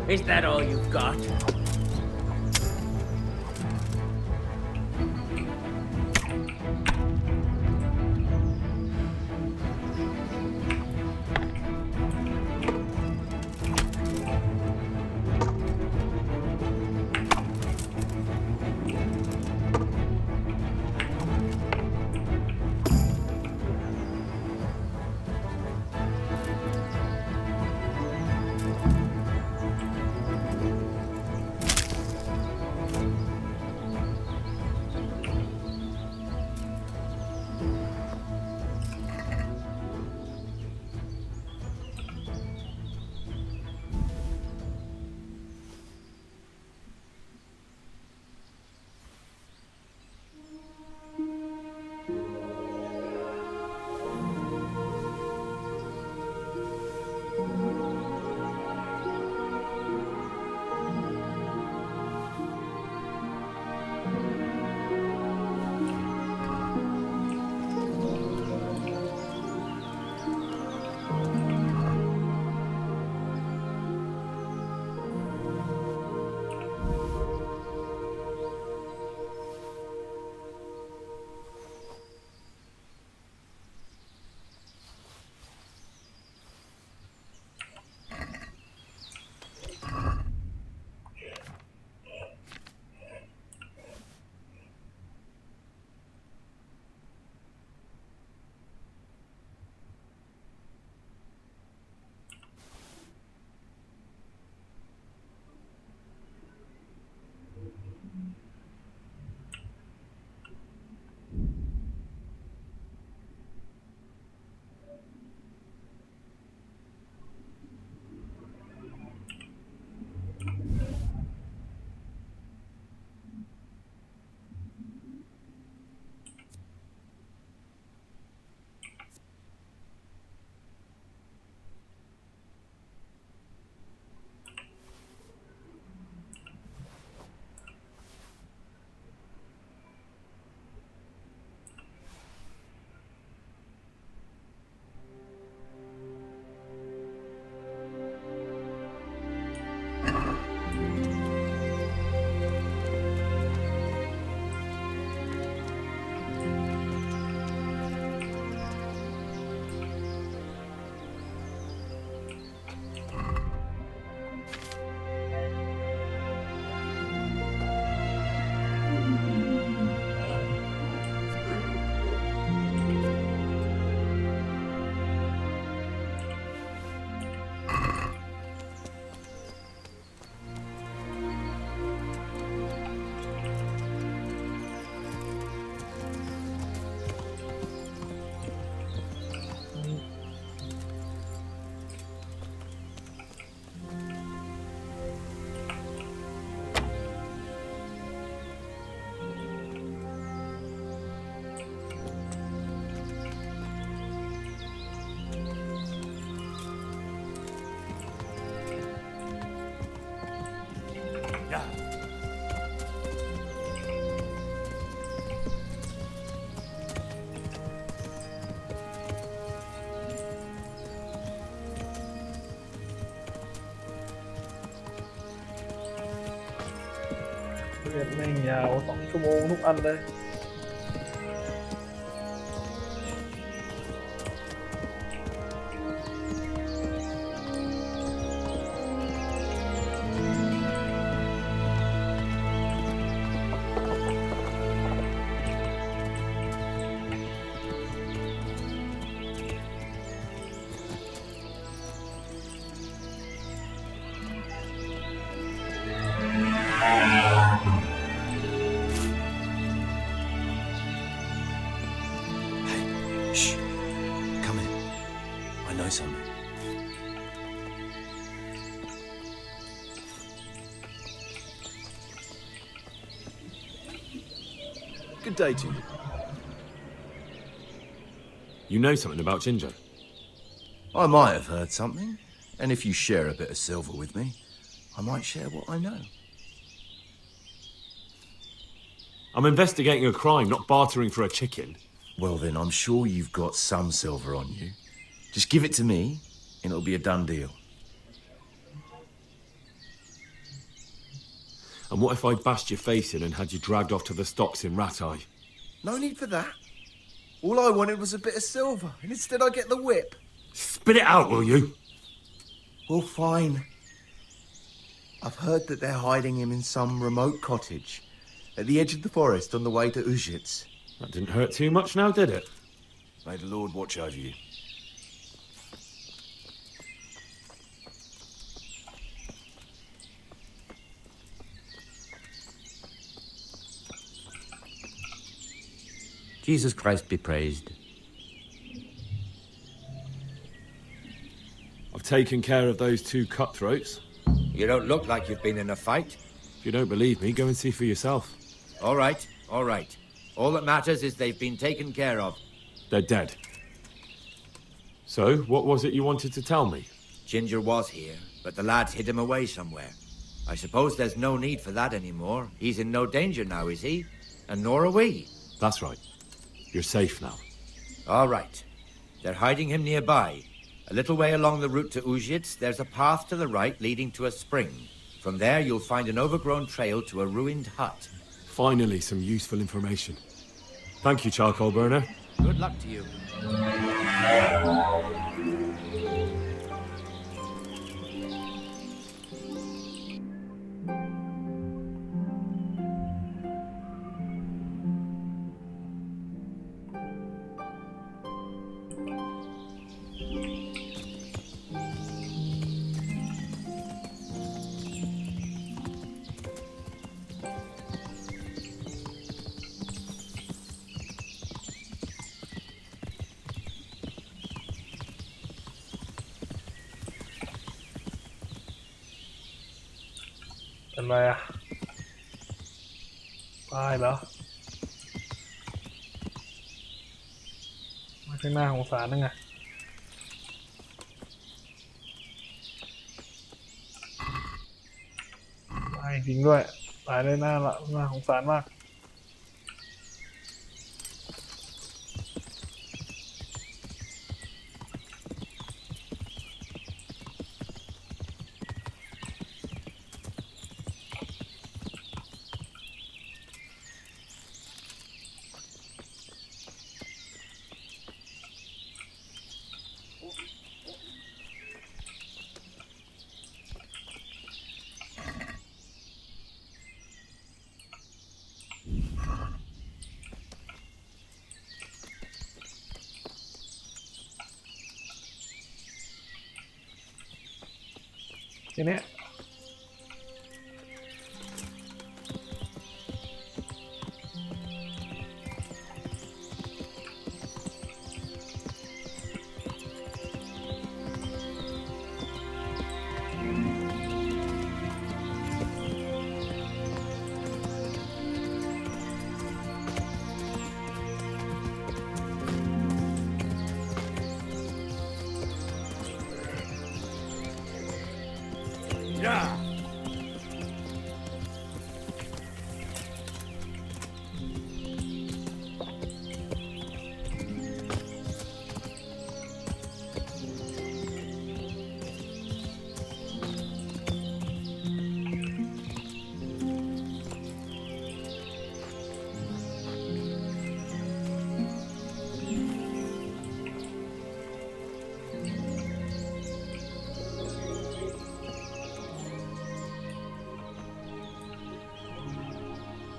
Is that all you've got?เลือดแม่งยาว2 ชั่วโมงทุกอันเลย know something? Good day to you. You know something about Ginger? I might have heard something, and if you share a bit of silver with me, I might share what I know. I'm investigating a crime, not bartering for a chicken. Well then, I'm sure you've got some silver on you. Just give it to me, and it'll be a done deal. And what if I bashed your face in and had you dragged off to the stocks in Rattay? No need for that. All I wanted was a bit of silver, and instead I get the whip. Spit it out, will you? Well, fine. I've heard that they're hiding him in some remote cottage at the edge of the forest on the way to Uzhitz. That didn't hurt too much now, did it? May the Lord watch over you. Jesus Christ be praised. I've taken care of those two cutthroats. You don't look like you've been in a fight. If you don't believe me, go and see for yourself. All right, all right. All that matters is they've been taken care of. They're dead. So, what was it you wanted to tell me? Ginger was here, but the lads hid him away somewhere. I suppose there's no need for that anymore. He's in no danger now, is he? And nor are we. That's right. You're safe now. All right. They're hiding him nearby. A little way along the route to Uzhitz, there's a path to the right leading to a spring. From there, you'll find an overgrown trail to a ruined hut. Finally, some useful information. Thank you, charcoal burner. Good luck to you.เป็นไรอะตายเหรอมาข้างหน้าของศาลนั่นไงตายจริงด้วยตายได้หน้าของศาลมากทีเนี้ย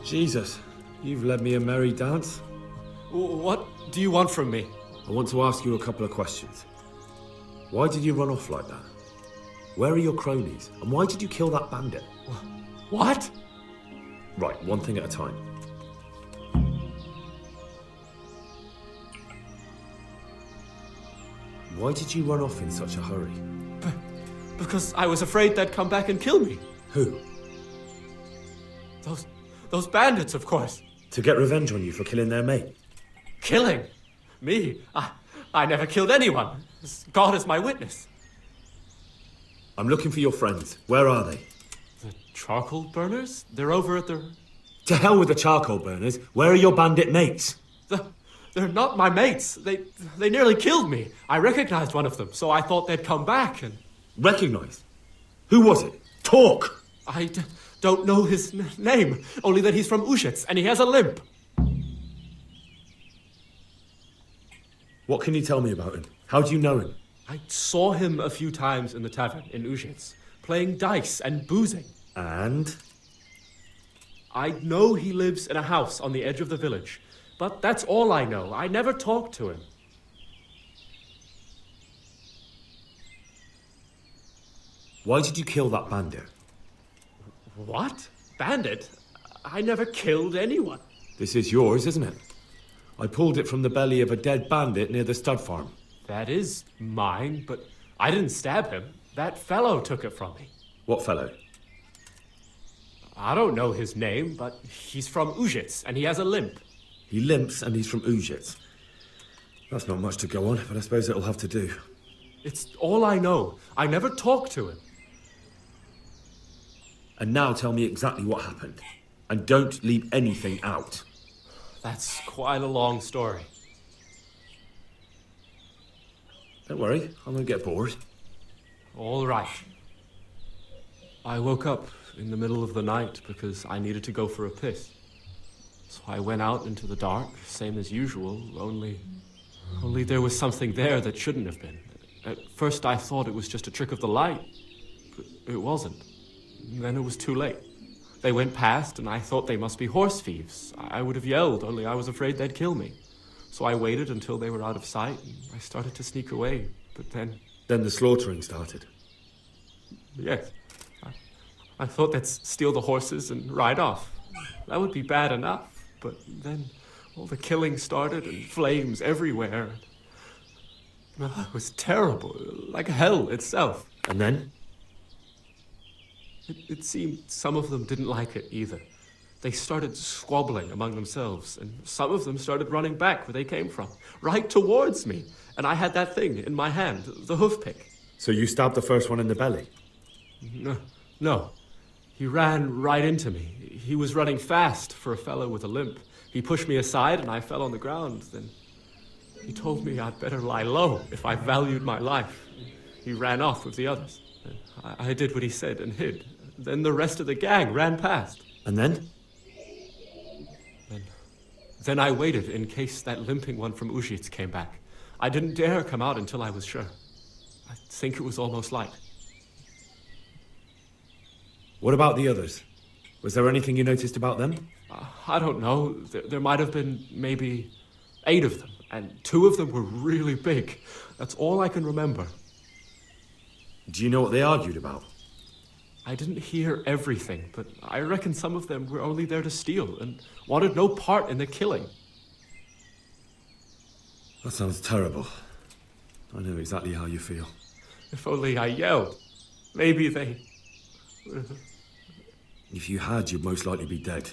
Jesus, you've led me a merry dance. What do you want from me? I want to ask you a couple of questions. Why did you run off like that? Where are your cronies? And why did you kill that bandit? What? Right, one thing at a time. Why did you run off in such a hurry? Because I was afraid they'd come back and kill me. Who? Those bandits, of course. To get revenge on you for killing their mate? Killing? Me? I never killed anyone. God is my witness. I'm looking for your friends. Where are they? The charcoal burners? They're over at the... To hell with the charcoal burners. Where are your bandit mates? They're not my mates. They nearly killed me. I recognized one of them, so I thought they'd come back and... Recognized? Who was it? Talk! Don't know his name, only that he's from Ushets and he has a limp. What can you tell me about him? How do you know him? I saw him a few times in the tavern in Ushets, playing dice and boozing. And? I know he lives in a house on the edge of the village, but that's all I know. I never talked to him. Why did you kill that bandit? What? Bandit? I never killed anyone. This is yours, isn't it? I pulled it from the belly of a dead bandit near the stud farm. That is mine, but I didn't stab him. That fellow took it from me. What fellow? I don't know his name, but he's from Ushets and he has a limp. He limps and he's from Ushets. That's not much to go on, but I suppose it'll have to do. It's all I know. I never talked to him. And now tell me exactly what happened. And don't leave anything out. That's quite a long story. Don't worry, I won't get bored. All right. I woke up in the middle of the night because I needed to go for a piss. So I went out into the dark, same as usual, only there was something there that shouldn't have been. At first I thought it was just a trick of the light, but it wasn't. Then it was too late. They went past and I thought they must be horse thieves. I would have yelled, only I was afraid they'd kill me. So I waited until they were out of sight and I started to sneak away, but then... Then the slaughtering started? Yes. I thought they'd steal the horses and ride off. That would be bad enough, but then all the killing started and flames everywhere. It was terrible, like hell itself. And then? It seemed some of them didn't like it either. They started squabbling among themselves, and some of them started running back where they came from, right towards me. And I had that thing in my hand, the hoof pick. So you stabbed the first one in the belly? No. He ran right into me. He was running fast for a fellow with a limp. He pushed me aside and I fell on the ground. Then he told me I'd better lie low if I valued my life. He ran off with the others. I did what he said and hid. Then the rest of the gang ran past. And then? Then I waited in case that limping one from Ushits came back. I didn't dare come out until I was sure. I think it was almost light. What about the others? Was there anything you noticed about them? I don't know. There might have been maybe 8 of them, and 2 of them were really big. That's all I can remember. Do you know what they argued about? I didn't hear everything, but I reckon some of them were only there to steal and wanted no part in the killing. That sounds terrible. I know exactly how you feel. If only I yelled. Maybe they... If you had, you'd most likely be dead.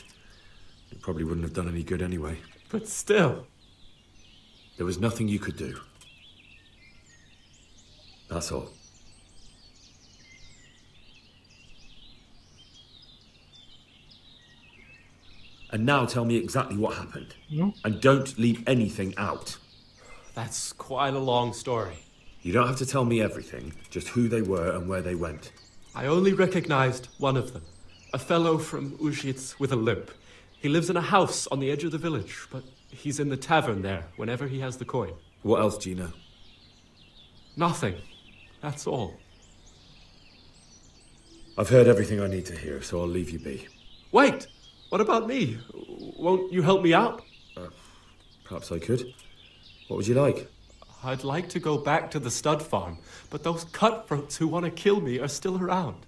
It probably wouldn't have done any good anyway. But still... There was nothing you could do. That's all. And now tell me exactly what happened. And don't leave anything out. That's quite a long story. You don't have to tell me everything, just who they were and where they went. I only recognized one of them. A fellow from Ushits with a limp. He lives in a house on the edge of the village, but he's in the tavern there whenever he has the coin. What else do you know? Nothing. That's all. I've heard everything I need to hear, so I'll leave you be. Wait! What about me? Won't you help me out? Perhaps I could. What would you like? I'd like to go back to the stud farm, but those cutthroats who want to kill me are still around.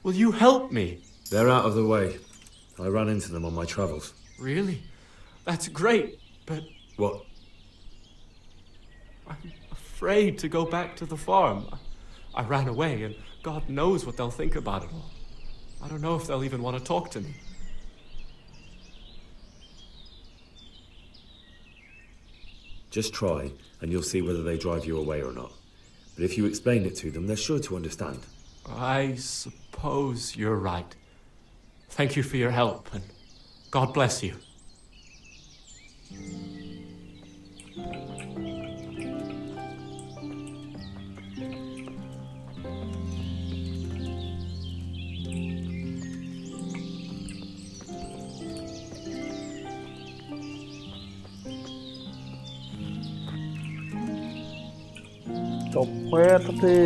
Will you help me? They're out of the way. I ran into them on my travels. Really? That's great, but... What? I'm afraid to go back to the farm. I ran away, and God knows what they'll think about it all. I don't know if they'll even want to talk to me. Just try, and you'll see whether they drive you away or not. But if you explain it to them, they're sure to understand. I suppose you're right. Thank you for your help, and God bless you. จบเควสสักที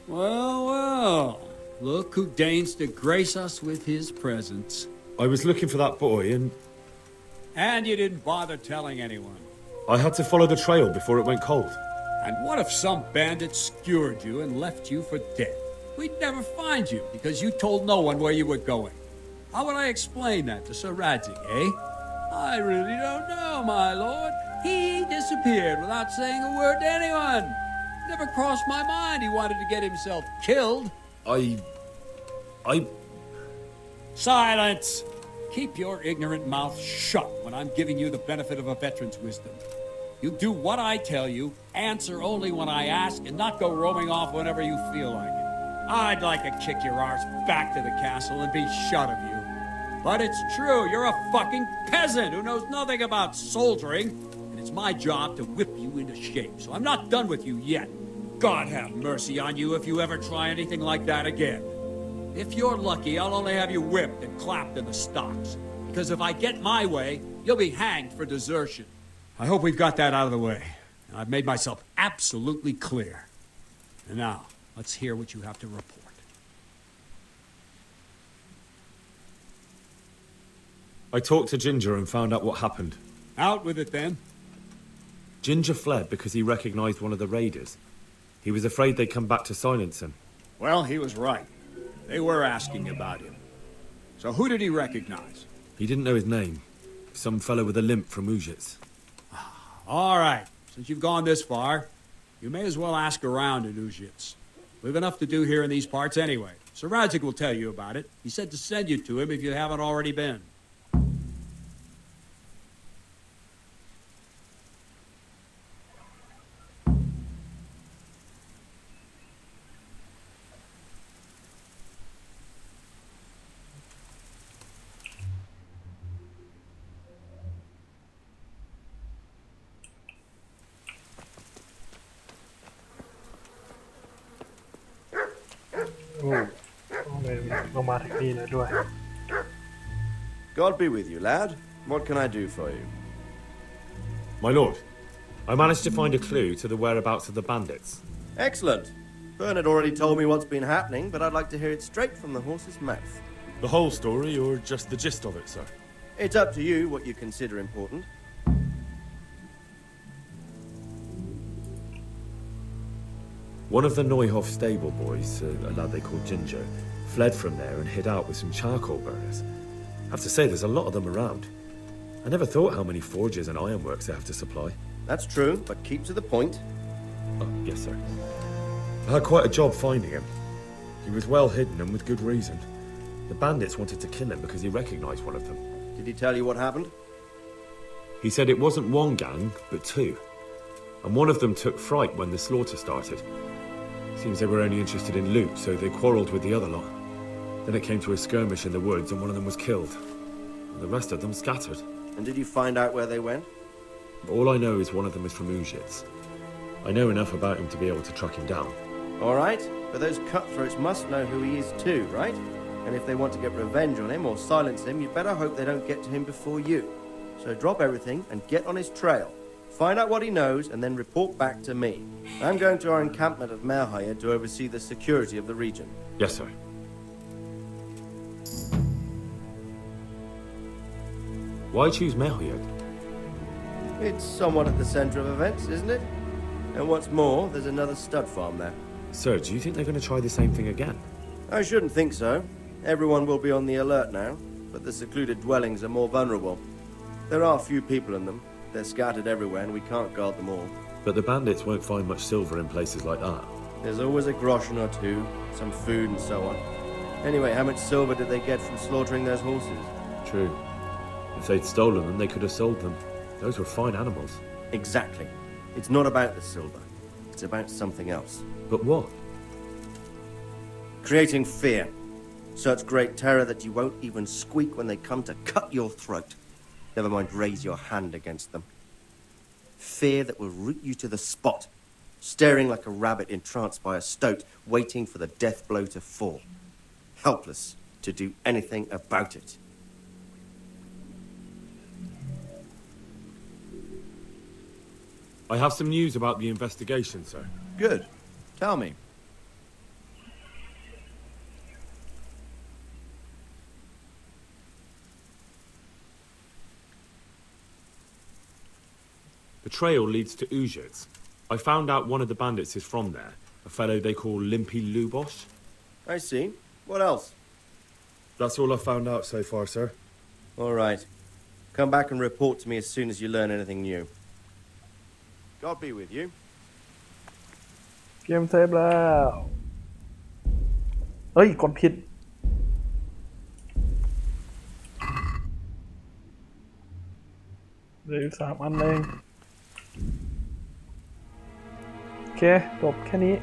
Well, well. Look who deigns to grace us with his presence. I was looking for that boy, and And you didn't bother telling anyone. I had to follow the trail before it went cold. And what if some bandit skewered you and left you for dead? We'd never find you because you told no one where you were going. How would I explain that to Sir Radzig, eh? I really don't know, my lord. He disappeared without saying a word to anyone. Never crossed my mind he wanted to get himself killed. I... Silence! Keep your ignorant mouth shut when I'm giving you the benefit of a veteran's wisdom. You do what I tell you, answer only when I ask, and not go roaming off whenever you feel like it. I'd like to kick your arse back to the castle and be shut of you. But it's true, you're a fucking peasant who knows nothing about soldiering, and it's my job to whip you into shape, so I'm not done with you yet. God have mercy on you if you ever try anything like that again. If you're lucky, I'll only have you whipped and clapped in the stocks, because if I get my way, you'll be hanged for desertion. I hope we've got that out of the way. I've made myself absolutely clear. And now, let's hear what you have to report. I talked to Ginger and found out what happened. Out with it, then. Ginger fled because he recognized one of the raiders. He was afraid they'd come back to silence him. Well, he was right. They were asking about him. So who did he recognize? He didn't know his name. Some fellow with a limp from Ujits. All right. Since you've gone this far, you may as well ask around in Ujits. We've enough to do here in these parts anyway. Sir Radzig will tell you about it. He said to send you to him if you haven't already been. God be with you, lad. What can I do for you? My lord, I managed to find a clue to the whereabouts of the bandits. Excellent. Bernard already told me what's been happening, but I'd like to hear it straight from the horse's mouth. The whole story, or just the gist of it, sir? It's up to you what you consider important. One of the Neuhoff stable boys, a lad they called Ginger, fled from there and hid out with some charcoal burners. I have to say, there's a lot of them around. I never thought how many forges and ironworks they have to supply. That's true, but keep to the point. Oh, yes, sir. I had quite a job finding him. He was well hidden and with good reason. The bandits wanted to kill him because he recognized one of them. Did he tell you what happened? He said it wasn't one gang, but two. And one of them took fright when the slaughter started. Seems they were only interested in loot, so they quarreled with the other lot. Then it came to a skirmish in the woods and one of them was killed. And the rest of them scattered. And did you find out where they went? All I know is one of them is from Ujits. I know enough about him to be able to track him down. All right, but those cutthroats must know who he is too, right? And if they want to get revenge on him or silence him, you'd better hope they don't get to him before you. So drop everything and get on his trail. Find out what he knows and then report back to me. I'm going to our encampment at Merhayed to oversee the security of the region. Yes, sir. Why choose Merhayed? It's somewhat at the center of events, isn't it? And what's more, there's another stud farm there. Sir, do you think they're going to try the same thing again? I shouldn't think so. Everyone will be on the alert now, but the secluded dwellings are more vulnerable. There are few people in them. They're scattered everywhere and we can't guard them all. But the bandits won't find much silver in places like that. There's always a groschen or two, some food and so on. Anyway, how much silver did they get from slaughtering those horses? True. If they'd stolen them, they could have sold them. Those were fine animals. Exactly. It's not about the silver. It's about something else. But what? Creating fear. Such great terror that you won't even squeak when they come to cut your throat. Never mind raise your hand against them. Fear that will root you to the spot, staring like a rabbit entranced by a stoat, waiting for the death blow to fall. Helpless to do anything about it. I have some news about the investigation, sir. Good. Tell me. The trail leads to Ujits. I found out one of the bandits is from there, a fellow they call Limpy Lubosh. I see. What else? That's all I found out so far, sir. All right. Come back and report to me as soon as you learn anything new. God be with you. เกมเซฟแล้วเฮ้ยกดผิดเหลืออีก3 อันเองโอเคจบแค่นี้